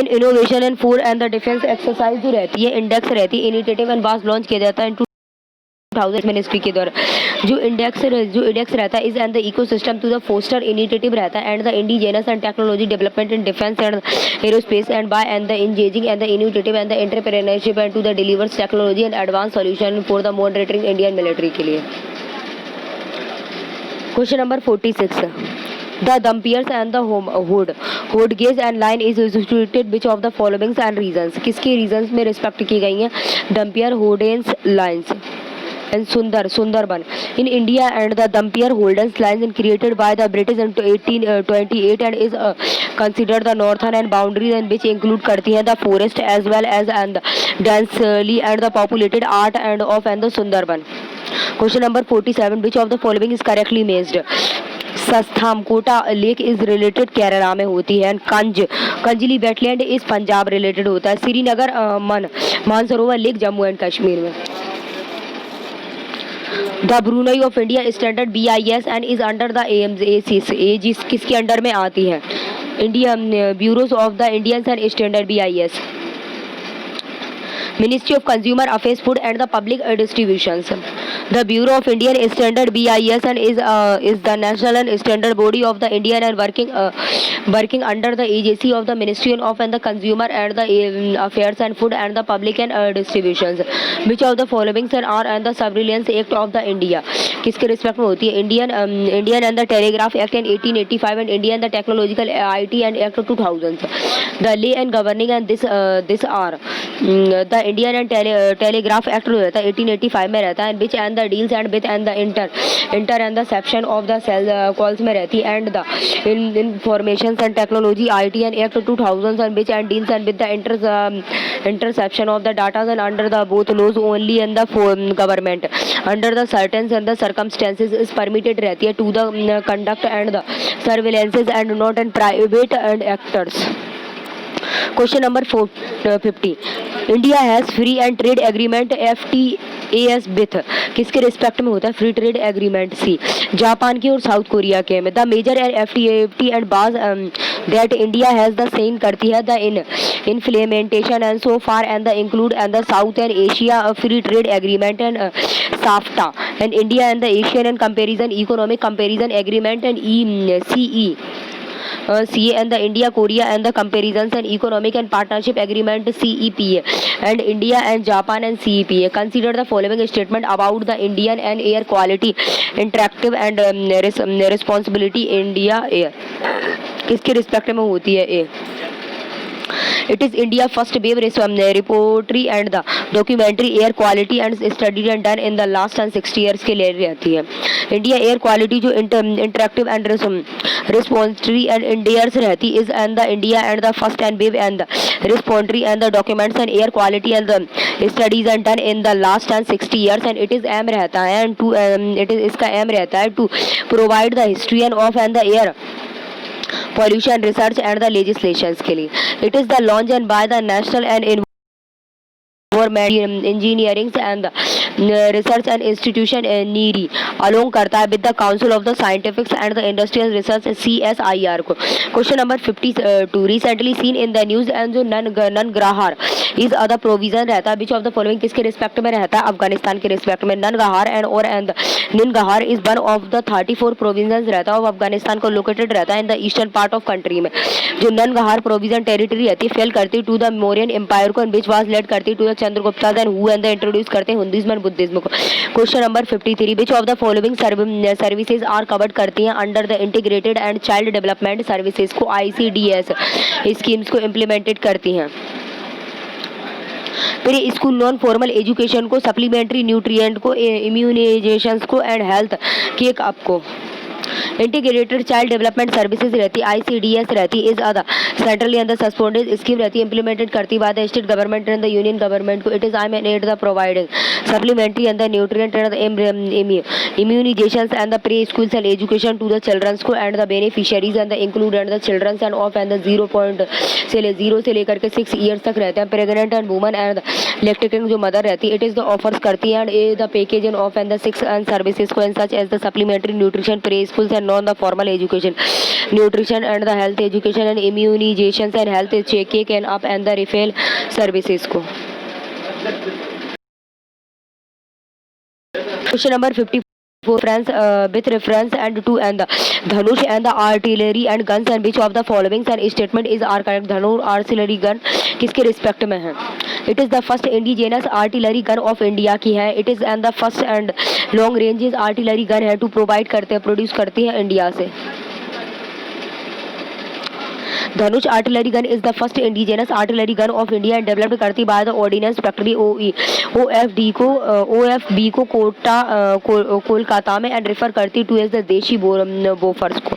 इन innovation and for and the defense exercise जो रहती है इंडेक्स रहती है इनिशिएटिव एंड वाज लॉन्च किया जाता है 2000 मिनिस्ट्री के द्वारा। जो इंडेक्स रहता है is and the ecosystem to the foster initiative रहता है and the indigenous and technology development in defence and aerospace and by and the engaging and the initiative and the entrepreneurship and to the delivers technology and advance solution for the monitoring Indian military के लिए। Question number 46. The Dampiers and the Hood gauge and line is instituted which of the following and reasons? किसके reasons में respect की गई हैं? Dampier Holdens lines and Sundarban in India and the Dampier Holdens lines and created by the British in 1828 and is considered the northern and boundaries and which include करती हैं the forest as well as and densely and the populated art and of and the Sundarban. Question number 47. Which of the following is correctly matched? Sasthamkotta lake is related Kerala में होती है। कंजली wetland इस Punjab related होता है। Srinagar Mansarovar lake Jammu and Kashmir में। The bureau of India standard BIS and is under the aegis किसके under में आती है? India bureaus of the Indians and standard BIS। Ministry of Consumer Affairs, Food and the Public Distributions. The Bureau of Indian Standard BIS and is the national and standard body of the Indian and working under the agency of the Ministry of and the Consumer and the Affairs and Food and the Public and Distributions. Which of the following are and the Surveillance Act of the India? किसके respect में होती है? Indian and the Telegraph Act in 1885 and Indian the Technological IT and Act 2000. The lay and governing and this are the Indian and telegraph act जो रहता है 1885 में रहता है which and the deals and with and the inter and the ception of the cell calls में रहती है and the information and technology IT and act 2000 and which and deals and with the interception of the data and under the both laws only in the government under the certain and the circumstances is permitted रहती है to the conduct and the surveillances and not in private and actors. Question number 50. India has free and trade agreement FTAs with किसके respect में होता है? Free trade agreement see Japan की और South Korea के में। The major FTA and was that India has the sign करती है the implementation and so far and the include and the south and Asia free trade agreement and SAFTA and India and the Asian and comparison economic comparison agreement and ECE CA and the India, Korea and the comparisons and economic and partnership agreement CEPA and India and Japan and CEPA. Consider the following statement about the Indian and air quality interactive and responsibility India air. किसके respect में होती है ए? It is India first wave repository and the documentary air quality and studied and done in the last 60 years के लिए रहती है. India air quality जो interactive and repository and India's रहती is and the India and the first and wave and the repository and the documents and air quality and the studies and done in the last 60 years and it is aim रहता है and to it is इसका aim रहता है to provide the history and of and the air pollution research and the legislations के लिए. It is the launch and by the national and engineering and the research and institution NERI along करता है with the Council of the Scientific and the Industrial Research CSIR को. Question number 52 recently seen in the news and जो Nangarhar is other provision रहता है which of the following किसके respect में रहता है? अफगानिस्तान के रिस्पेक्ट में. Nangarhar and Nangarhar is one of the 34 provisions रहता है और अफगानिस्तान को लोकेटेड रहता है in the eastern part of country में. जो ननगहार प्रोविजन टेरिटरी रहती है फेल करती टू द मौर्यन एम्पायर को which was led करती to the Chandragupta then who and the introduce करते हैं हिंदुइज्म एंड बुद्धिज्म को. Question number 53 which of the following services are covered करती हैं under the integrated and child development services को ICDS schemes को implemented करती हैं. Pre school non formal education को, सप्लीमेंट्री न्यूट्रिएंट को, इम्यूनाइजेशंस को एंड हेल्थ केक अप को. इंटीग्रेटेड चाइल्ड डेवलपमेंट सर्विसेज रहती है ICDS रहती है is other centrally and the suspended scheme रहती है इम्प्लीमेंटेड करती by the state government and the union government को. It is I aid the providing supplementary and the nutrient and the immunizations and the pre-schools and education to the childrens को and the beneficiaries and the include and the childrens and of and the 0 से लेकर के 6 years तक रहते हैं. Pregnant and woman and lactating जो mother रहती है इट इज द ऑफर्स करती है and a the package and of and the 6 and services को and such as the supplementary nutrition pre schools and non the formal education nutrition and the health education and immunizations and health check and up and the refill services को. Question number 54 reference with reference and to and the Dhanush and the artillery and guns and which of the following and statement is are correct. Dhanush artillery gun किसके respect में है? It is the first indigenous artillery gun of India की है. It is and the first and long ranges artillery gun है to provide करते हैं produce करती है इंडिया से. Dhanush artillery gun is the first indigenous artillery gun of India and developed करती by the ordnance factory OFB को कोलकाता में and refer करती to as the desi Bofors को.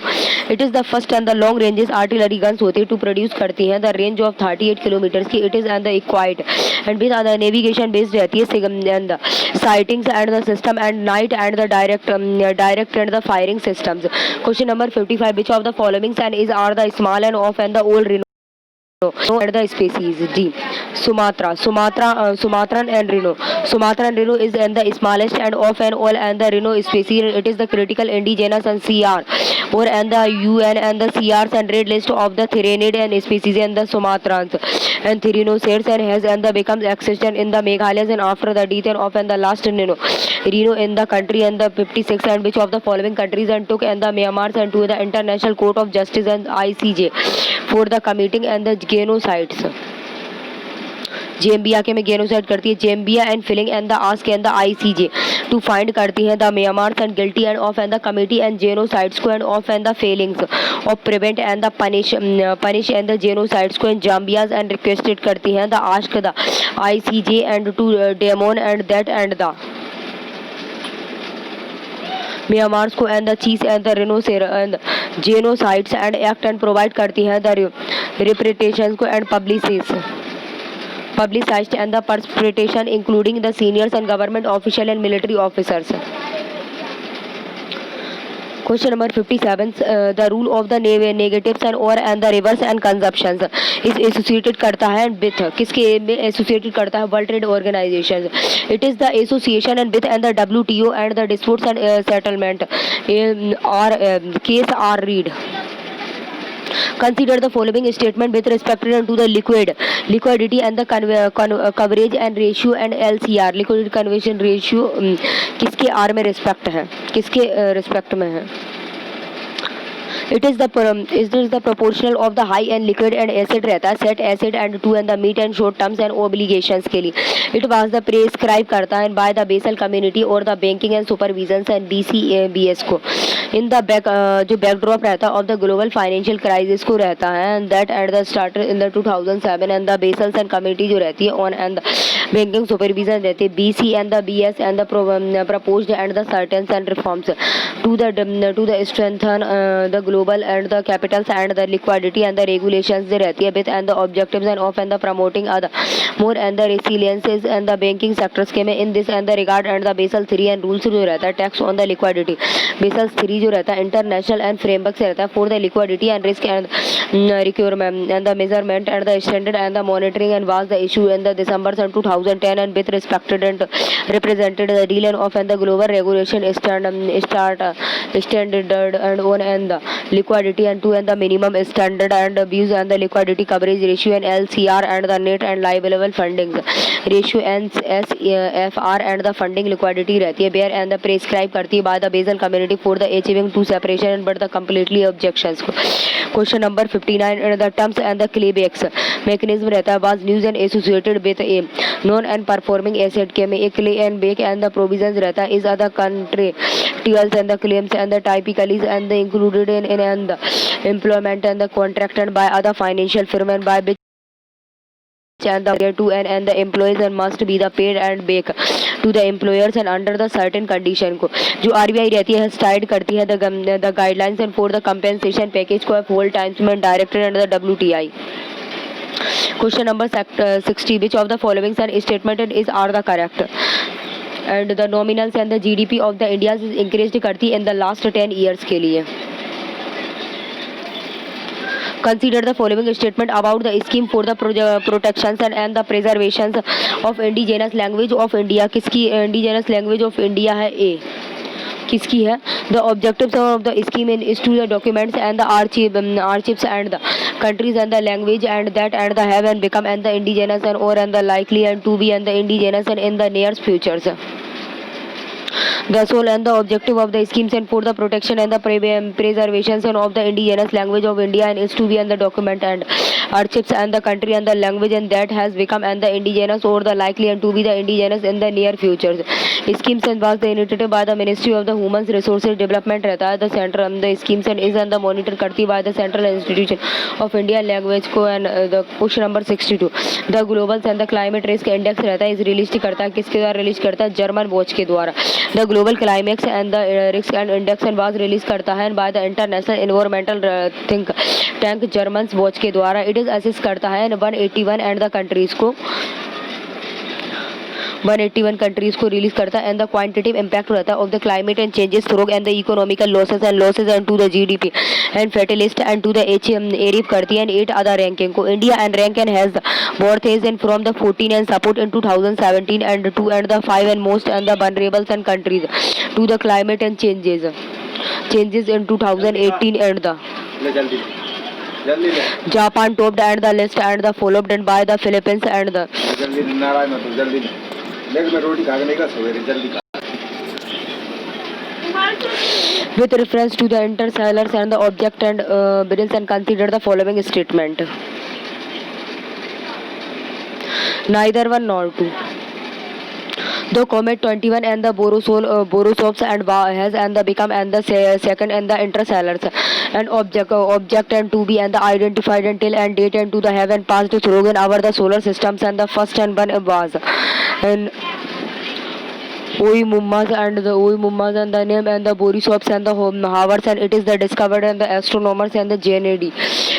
It is the first and the long ranges artillery guns होती है to produce करती हैं the range of 38 kilometres की. It is and the equipped and with the navigation based रहती है and the sightings and the system and night and the direct and the firing systems. Question number 55 which of the following and is are the small and of and the old rhino and the species. D. Sumatran and rhino. Sumatran rhino is and the smallest and of and all and the rhino species. It is the critical indigenous and CR or and the UN and the CRs and red list of the threatened and species and the Sumatrans and Thrinoceres and has and the becomes extinct in the Meghalayas and after the death of and the last rhino in the country and the 56 and which of the following countries and took and the Myanmar and to the International Court of Justice and ICJ for the committing and the genocides. Gambia के में genocide करती है Gambia and filling and the ask and the ICJ to find करती है the Myanmar and guilty and of and the committee and genocides को and of and the failings of prevent and the punish and the genocides को and Gambia's and requested करती हैं the ask the ICJ and to demon and that and the Myanmar को and the चीज and the रिनोसेर and genocides and act and provide करती है the reparation को and publicized and the perpetration including the seniors and government official and military officers. Question number 57 the rule of the negatives and or and the reverse and consumptions is associated करता है with किसके में associated करता है World Trade Organization. It is the association and with and the WTO and the disputes and settlement or case are read. Consider the following statement with respect to the liquidity and the coverage and ratio and LCR. Liquidity conversion ratio किसके R में respect है किसके respect में है? It is the proportional of the high and liquid and acid रहता है set acid and to and the meet and short terms and obligations के लिए. It was the prescribed करता है by the Basel community और the banking and supervisions and BCBS को. In the जो backdrop रहता है of the global financial crisis को रहता है and that at the start in the 2007 and the Basel and committee जो रहती है on and the banking supervision रहती है BC and the BS and the proposed and the certain and reforms to the strengthen the global and the capitals and the liquidity and the regulations जो रहती है with and the objectives and of and the promoting other more and the resiliences and the banking sectors के में in this and the regard and the Basel 3 and rules जो रहता है tax on the liquidity. Basel 3 जो रहता है international and framework से रहता है for the liquidity and risk and requirement and the measurement and the standard and the monitoring and was the issue in the December 2010 and with respected and represented the deal of and the global regulation standard and on and the liquidity and to and the minimum standard and views and the liquidity coverage ratio and LCR and the net and liable funding ratio and SFR and the funding liquidity रहती है bear and the prescribe करती है by the Basel community for the achieving two separation and but the completely objections को. Question number 59 and the terms and the claybacks mechanism रहता है was news and associated with a non and performing asset के में एक clay and back and the provisions रहता है is other country TLs and the claims and the typically and the included in and the employment and the contracted by other financial firm and by which and the to and the employees and must be the paid and back to the employers and under the certain condition को जो RBI रहती है स्टाइड करती है the guidelines and for the compensation package को whole times में directed under the WTI. Question number 60 which of the following and statement is are the correct and the nominals and the GDP of the India is increased करती in the last 10 years के लिए. Consider the following statement about the scheme for the protections and the preservations of indigenous language of India. किसकी indigenous language of India है A. किसकी है the objectives of the scheme is to the documents and the archives and the countries and the language and that and the have and become and the indigenous and or and the likely and to be and the indigenous and in the near futures. The sole and the objective of the schemes and for the protection and the preservation of the indigenous language of India and is to be and the document and archives and the country and the language and that has become and the indigenous or the likely and to be the indigenous in the near future. Schemes and was the initiative by the Ministry of the Human Resources Development रहता है the center and the schemes and is and the monitor करती by the Central Institution of Indian Language को and the question number 62 the global and the climate risk index रहता है is released करता है किसके द्वारा रिलीज करता है जर्मन वॉच के द्वारा. The global climax and the risk and index and was release करता है by the international environmental think tank Germans watch के द्वारा. It is assess करता है 181 and the countries को 181 कंट्रीज को रिलीज करता है एंड द क्वांटिटेटिव इम्पैक्ट रहता है of the climate and changes through and the economical losses and to the GDP and fatalities and to the एरिफ करती है एंड 8 अदर रैंकिंग को. India and rank and has both as and from the 14 and support in 2017 and 2 and the 5 and most and the vulnerables and countries to the climate and changes in 2018 and the Japan topped and the list and the followed by the Philippines and the with reference to the intersellers and the object and bills and consider the following statement. Neither one nor two. The Comet 21 and the Borisovs and has and the become and the second and the intersellers and object and to be and the identified until and date and to the have and passed through in our the solar systems and the first and one was and Oumuammas and the name and the Borisovs and the Howards and it is the discovered and the astronomers and the JNAD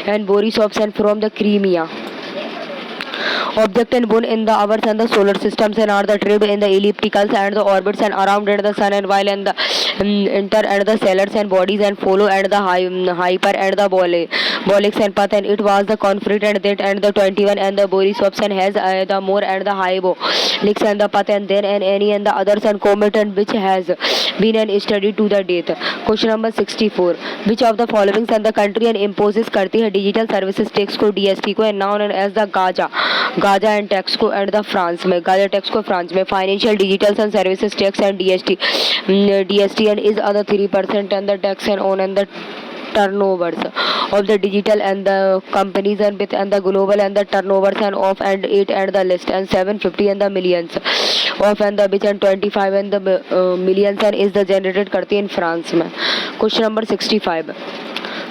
and Borisovs and from the Crimea. Object and born in the hours and the solar systems and are the trade in the ellipticals and the orbits and around and the sun and while and the inter and the cellars and bodies and follow and the hyper and the bolics and path and it was the conflict and that and the 21 and the Borisovs and has the more and the hybolicks and the path and then and any and the others and comet and which has been an study to the date. Question number 64 which of the following and the country and imposes करती है digital services tax को DST को and now known as the Gaza and tax को and the France में Gaza tax को France में financial digitals and services tax and DST and is other 3% and the tax and on and the turnovers of the digital and the companies and with and the global and the turnovers and of and 8 and the list and 750 and the millions of and the which and 25 and the millions and is the generated करती है in France में. Question number 65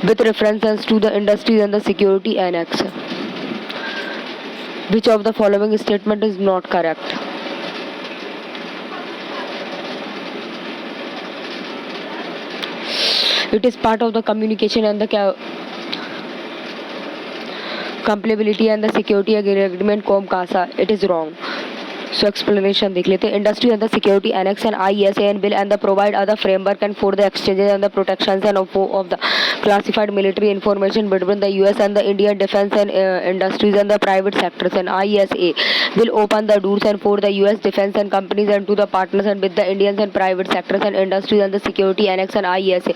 with references to the industries and the security annex. Which of the following statement is not correct? It is part of the communication and the compatibility and the security agreement com CASA. It is wrong. So explanation देख लेते हैं. Industry and the security annex and ISA and bill and the provide other framework and for the exchanges and the protections and of the classified military information between the US and the Indian defense and industries and the private sectors. And ISA will open the doors and for the US defense and companies and to the partners and with the Indians and private sectors and industries and the security annex and ISA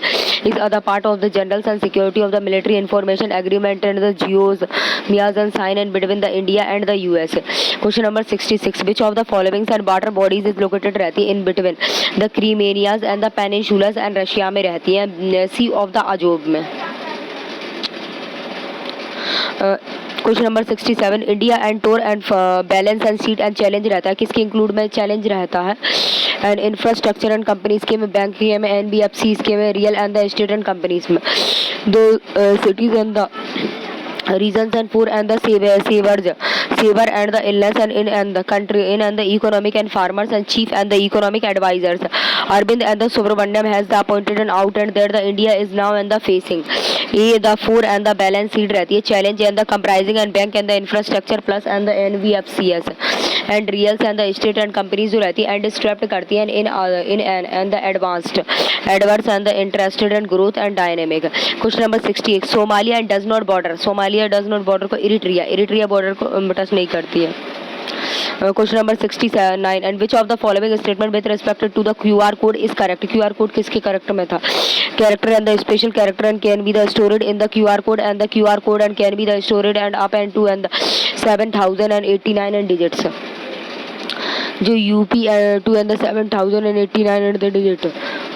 is other part of the generals and security of the military information agreement and the GOs, MIAs and sign and between the India and the US. Question number 66. Which of the following and water bodies is located रहती है in between the Crimenias and the peninsulas and Russia में रहती है Sea of the Azov में. Question number 67 India and tour and balance and seat and challenge रहता है किसके include में चैलेंज रहता है एंड इंफ्रास्ट्रक्चर एंड कंपनीज के में बैंक के में एनबीएफसी के में real and the state and companies में दो cities and the reasons and poor and the saver and the illness and in and the country in and the economic and farmers and chief and the economic advisors Arvind and the Subramaniam has the appointed and out and there the India is now and the facing the four and the balance sheet रहती है challenge and the comprising and bank and the infrastructure plus and the NBFCs and reals and the state and companies जो रहती है and strapped करती है in and the advanced adverse and the interested and growth and dynamic. Question number 68 Somalia and does not border Somalia does not border को Eritrea border को touch नहीं करती है. Question number 69 and which of the following statement with respect to the QR code is correct? QR code किसके correct में था? Character and the special character and can be the stored in the QR code and the QR code and can be the stored and up and to and the 7089 and digits. जो UP 2 and the 7089 and the digit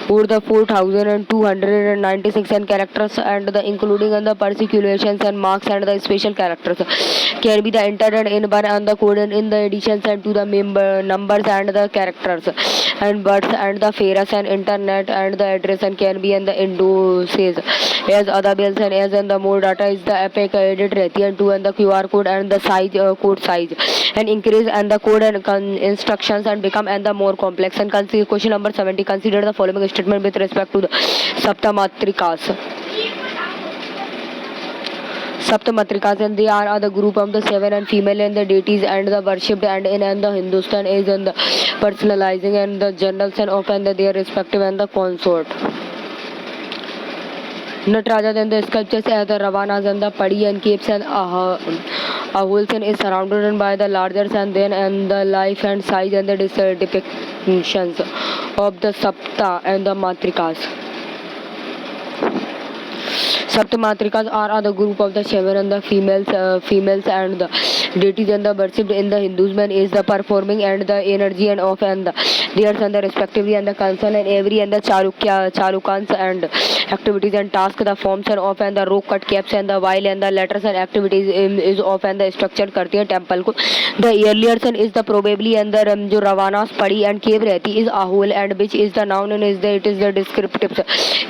or the 4296 and characters and the including and the particulations and marks and the special characters can be the entered in one and the code and in the additions and to the member numbers and the characters and births and the fairs and internet and the address and can be and the indices as other bills and as and the more data is the epic edit रहती है to and the QR code and the size code size and increase and the code and instructions and become and the more complex and question number 70 consider the following statement with respect to the Saptamatrikas. Saptamatrikas and they are the group of the seven and female and the deities and the worshipped and in and the Hindustan is and the personalizing and the generals and of and their respective and the consort. Nataraja and the sculptures as the Ravanas and the Padi and capes and Ahulsan is surrounded by the larger and the life and size and the depictions of the Sapta and the Matrikas. Saptamatrikas are the group of the seven and the females and the deities and the worshipped in the Hinduism is the performing and the energy and of and the theirs and the respectively and the concern and every and the Charukans and activities and tasks the forms and of and the rock cut caps and the while and the letters and activities is of and the structure करती है temple को the earlier son is the probably and the जो Ravanas Padi and cave रहती is Ahul and which is the noun and is the it is the descriptive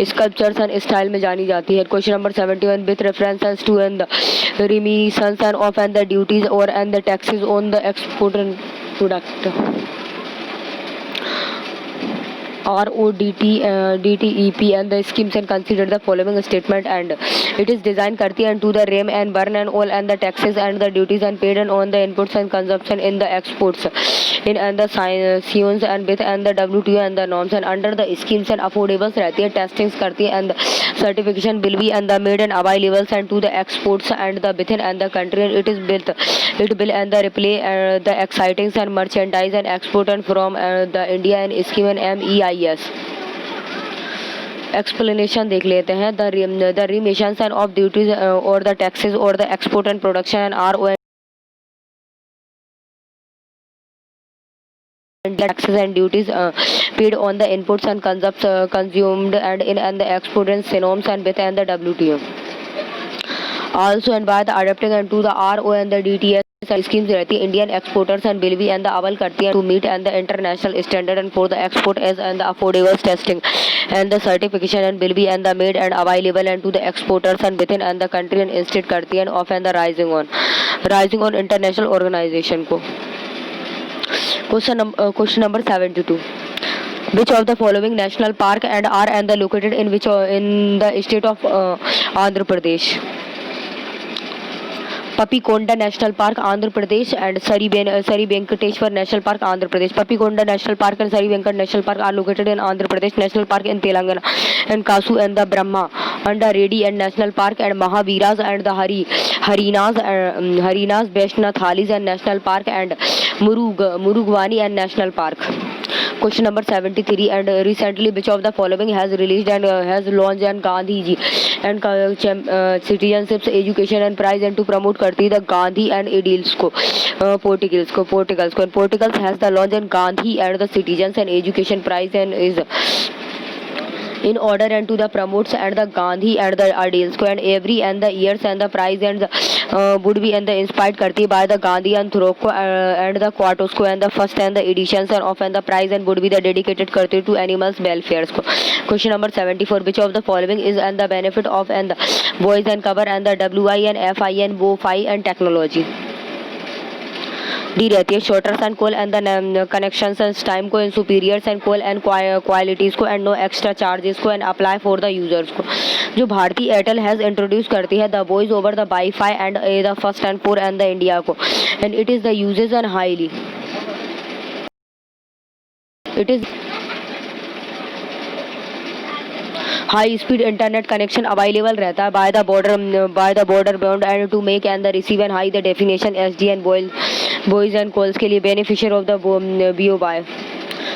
sculptures and style में जानी जाती है. Question number 71 with references to and the remissions and of and the duties or and the taxes on the export and product. RODT, DTEP and the schemes and consider the following statement and it is designed करती है and to the RAM and burn and all and the taxes and the duties and paid and on the inputs and consumption in the exports in and the science and with and the WTO and the norms and under the schemes and affordables रहती है testings करती है and the certification will be and the made and available and to the exports and the within and the country and it is built it will and the replay the excitings and merchandise and export and from the India and scheme and MEIS. Explanation देख लेते हैं the remissions and of duties or the taxes or the export and production and RO taxes and duties paid on the inputs and consumed and the export and synonyms and with and the WTO. Also and by the adapting and to the RO and the DTS schemes रहती है Indian exporters and will be and the able करती है to meet and the international standard and for the export as and the affordable testing and the certification and will be and the made and available and to the exporters and with in and the country and instead करती है of and the rising on international organisation को. Question number 72. Which of the following national park and are and the located in which in the state of Andhra Pradesh? Papikonda National Park, Andhra Pradesh, and Sari Venkateshwar National Park, Andhra Pradesh. Papikonda National Park and Sari Venkat National Park are located in Andhra Pradesh. National Park in Telangana, and Kasu and the Brahma under Reddy and National Park, and Mahaviras and the Harinas Vaishnav Thalis and National Park, and Murugwani and National Park. Question number 73. And recently, which of the following has released and has launched and Gandhi ji and citizenships, education and prize and to promote करती the Gandhi and ideals को Portugal and Portugal has the launch and Gandhi and the citizens and education prize and is in order and to the promotes and the Gandhi and the ideals को and every and the years and the prize and the would be and the inspired करती by the Gandhi and Thoreau को and the quartos को and the first and the editions and of and the prize and would be the dedicated करती to animals welfares को. Question number 74. Which of the following is and the benefit of and the voice and cover and the WI and FI and WO5 and technology? दी रहती है shorters and call and the connections and time को and superiors and call and qualities को and no extra charges को and apply for the users को. जो Bharti Airtel has introduce करती है the voice over the WiFi and the first and for and the India को and it is the uses and highly it is high speed internet connection available रहता है by the border bound and to make and the receive and high the definition SD and voice and calls के लिए beneficiary of the BOY.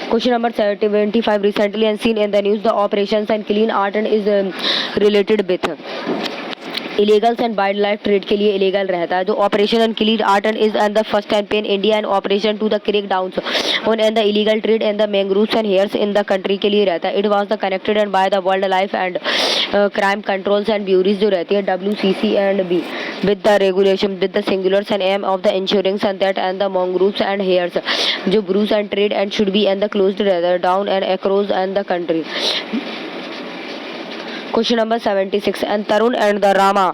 Question number 75. Recently and seen in the news the operations and clean art and is related with illegals and wild life trade के लिए illegal रहता है. जो operation and clean art and is and the first time pan India and operation to the crack down on and the illegal trade and the mangroves and hairs in the country के लिए रहता है. It was the connected and by the world life and crime controls and bureaus जो रहती है WCC and B with the regulation with the singulars and aim of the insurance and that and the mangroves and hairs जो brush and trade and should be and the closed रहता है down and across and the country. Question number 76. And Tarun and the Rama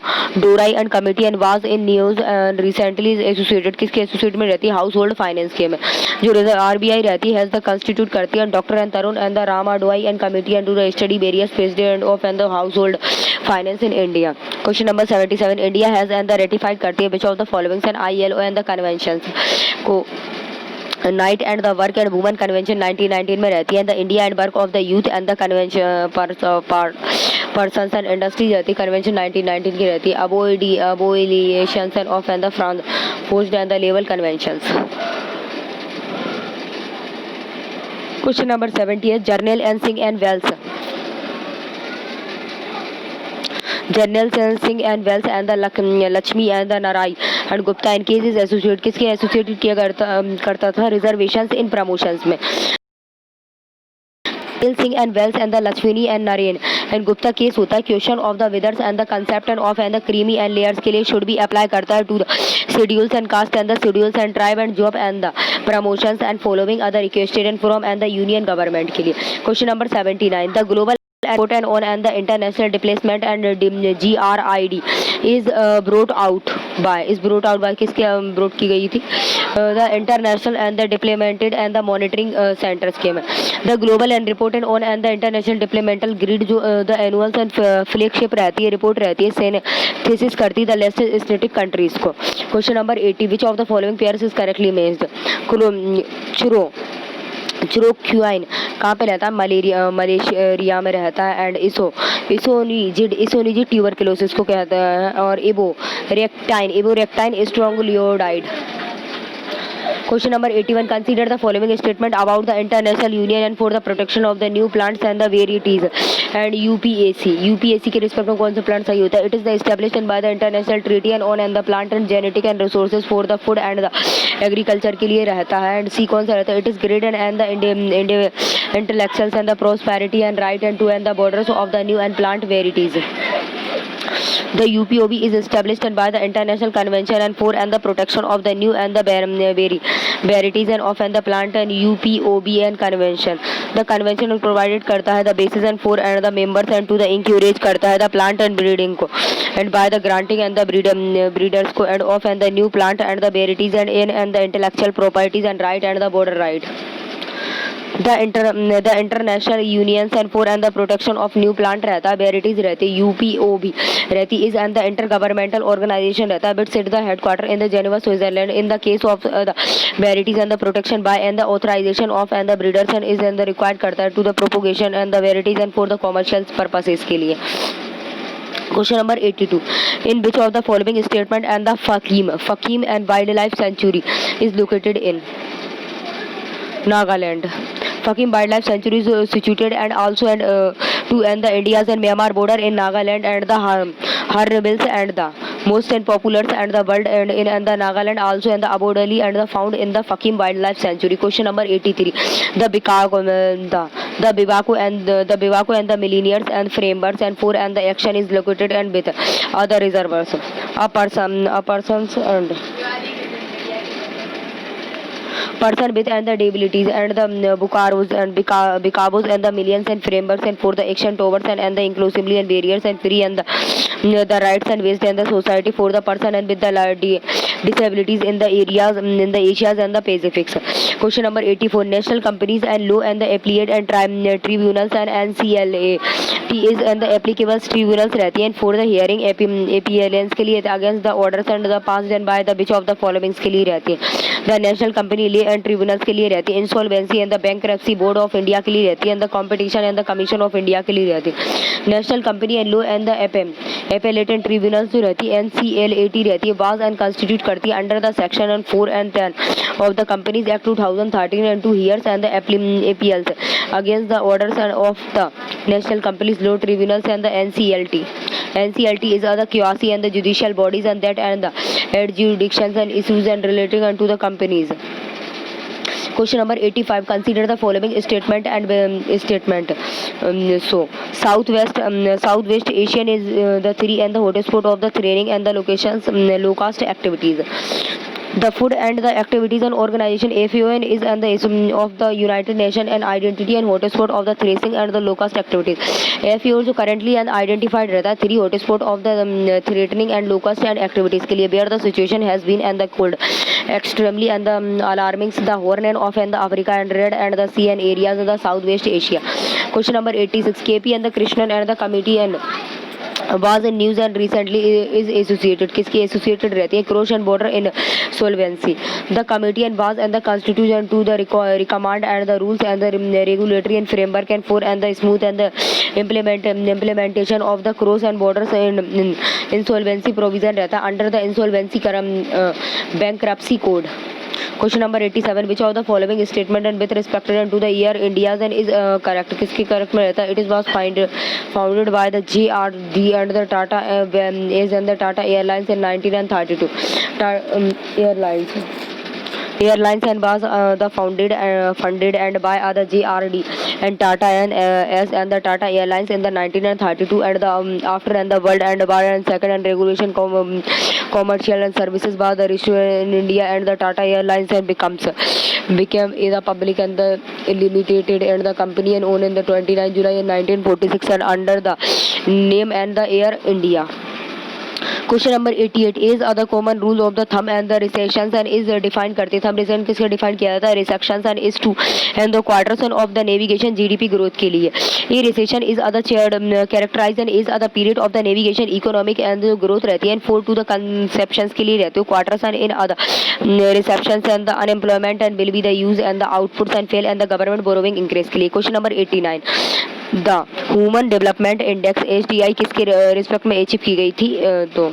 Dorai and committee and was in news and recently is associated किसके associate में रहती है house hold finance के में. जो RBI रहती है द कंस्टिट्यूट करती है doctor and Tarun and the Ramadorai and committee and to the study various president of and the household finance in India. Question number 77. India has and the ratified करती है which of the followings and ILO and the convention को night and the work and women convention 1919 में रहती है. The India and work of the youth and the convention persons and industries रहती है convention 1919 की रहती है. Abolitions and of and the France post and the level conventions. Question number 78. Jarnail and Singh and wells Singh and wells and the Lakshmi and the Narai and Gupta in cases associate किसके associated किया करता था reservations in promotions में. Singh and wells and the Lakshmi and Narayan and Gupta case होता है question of the withers and the concept and of and the creamy and layers के लिए should be apply करता है to the schedules and caste and the schedules and tribe and job and the promotions and following other requested from and the union government के लिए. Question number 79. The global and on and the international displacement and GRID is brought out by किसके brought की गई थी the international and the diplomated and the monitoring centers के में. the global and report on and the international developmental grid जो the annuals and flagship रहती है report रहती है thesis करती है the less static countries को. question number 80. which of the following pairs is correctly matched? चिरोक्यूआइन कहाँ पे रहता है मलेशिया में रहता है एंड इसोनिजिड ट्यूबरकुलोसिस को कहता है और इबोरेक्टाइन स्ट्रोंगलियोडाइड Question number 81. Consider the following statement about the International Union and for the protection of the new plants and the varieties. And UPSC के रिस्पेक्ट में कौन सा प्लांट सही होता है? It is the established by the International Treaty on the plant and genetic and resources for the food and the agriculture के लिए रहता है. And C कौन सा रहता है? It is graded and the intellectuals and the prosperity and right and to and the borders of the new and plant varieties. The UPOB is established by the International Convention and for and the protection of the new and the varieties and of and the plant and UPOB and convention. The convention provided करता है the basis and for and the members and to the encourage करता है the plant and breeding को and by the granting and the breeders को and of and the new plant and the varieties and in and the intellectual properties and right and the border right. The international unions and for and the protection of new plant रहता है, varieties रहती है, UPOB रहती is and the intergovernmental organization रहता है, but set the headquarter in the Geneva, Switzerland. In the case of the varieties and the protection by and the authorization of and the breeders and is and the required करता है to the propagation and the varieties and for the commercial purposes के लिए. Question number 82. In which of the following statement and the Fakim and wildlife sanctuary is located in Nagaland? Fakim Wildlife Sanctuary is situated and also and to and the India's and Myanmar border in Nagaland and the Harnbills and the most and popular and the world and in and the Nagaland also and the abodally and the found in the Fakim Wildlife Sanctuary. Question number 83. The Bivako and the millennials and framebirds and for and the action is located and with other reservoirs. A person's and person with and the disabilities and the bucaros and bicabos and the millions and framers and for the action towards and the inclusively and barriers and free and the rights and waste and the society for the person and with the disabilities in the areas in the Asias and the Pacifics. Question number 84. National companies and law and the appellate and tribunals and NCLA T is and the applicable tribunals रहती हैं for the hearing appealance के लिए against the orders and the passed and by the which of the following के लिए रहती है. The national company law and tribunals के लिए रहती है, insolvency and the bankruptcy board of India के लिए रहती है, and the competition and the commission of India के लिए रहती है. National company and law and the appellate and tribunals जो रहती है NCLAT रहती है, was and constitute करती है under the section and 4 and 10 of the Companies Act 2013 and 2 years and the appeals against the orders and of the national companies law tribunals and the NCLT. NCLT is the quasi and the judicial bodies and that and the jurisdictions and issues and relating unto the companies. Question number 85. Consider the following statement and statement. So Southwest Asian is the three and the hottest spot of the training and the locations low cost activities. The Food and the Activities and Organization FAO is and the of the United Nations and identity and hotspot of the threshing and the low-cost activities. FAO जो currently and identified रहता है 3 hotspot of the threatening and low-cost and activities के लिए where the situation has been and the cold extremely and the alarming the Horn and of and the Africa and Red and the Sea and areas of the Southwest Asia. Question number 86. KP and the Krishnan and the committee and was in news and recently is associated किसकी associated रहती है cross and border insolvency. The committee and was and the constitution to the recommend and the rules and the regulatory and framework and for and the smooth and the implementation of the cross and borders in insolvency provision रहता है under the insolvency bankruptcy code. Question number 87. Which of the following statement and with respect to the year India's and is correct? किसकी correct में रहता है? It is was founded by the JRD and the Tata Airways and the Tata Airlines in 1932. Airlines and was the funded and by other JRD and Tata and S and the Tata Airlines in the 1932 and the after and the world and by and second and regulation commercial and services by the issue in India and the Tata Airlines and became the public and the limited and the company and owned in the 29 July in 1946 and under the name and the Air India. Question number 88. is other common rule of the thumb and the recessions and is defined करते thumb recession किसके define किया जाता है recessions and is to and the quarters of the navigation GDP growth के लिए ये recession is other characterized and is other period of the navigation economic and the growth रहती है and for to the conceptions के लिए रहते हो quarters and in other receptions and the unemployment and will be the use and the outputs and fail and the government borrowing increase के लिए. Question number 89. The Human Development Index HDI किसके respect में achieve की गई थी? तो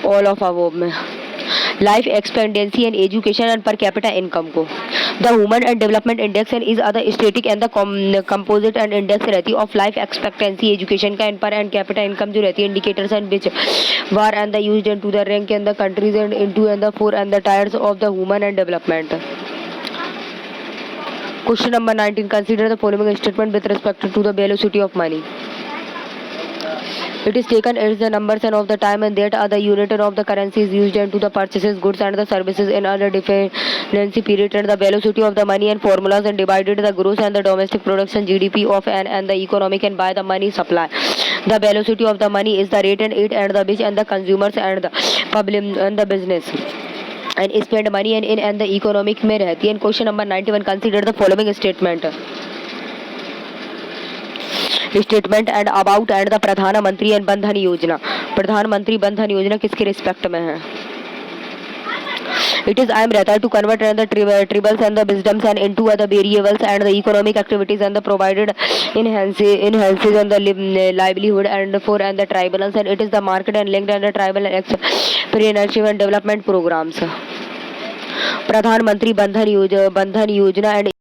all of above में life expectancy and education and per capita income को। The human and development index and is other static and the composite and index रहती है ऑफ लाइफ एक्सपेक्टेंसी एजुकेशन का and per and capita income जो रहती है indicators and which were and the used into the rank and the countries and into and the for and the tyres of the human and development. Question number 19. Consider the following statement with respect to the velocity of money. It is taken as the numbers and of the time and that are the unit of the currency is used into the purchases goods and the services in other dependency period and the velocity of the money and formulas and divided the gross and the domestic production GDP of an and the economic and by the money supply. The velocity of the money is the rate and it and the which and the consumers and the public and the business and spend money and in and the economic में रहती है। Question number 91. Consider the following statement and about and the प्रधानमंत्री and बंधन योजना। प्रधानमंत्री बंधन योजना किसके रिस्पेक्ट में है? It is I am रहता है to convert and the tribals and the wisdoms and into other variables and the economic activities and the provided enhances and the livelihood and for and the tribals and it is the market and linked and the tribal entrepreneurship and development programs। प्रधानमंत्री बंधन योजना and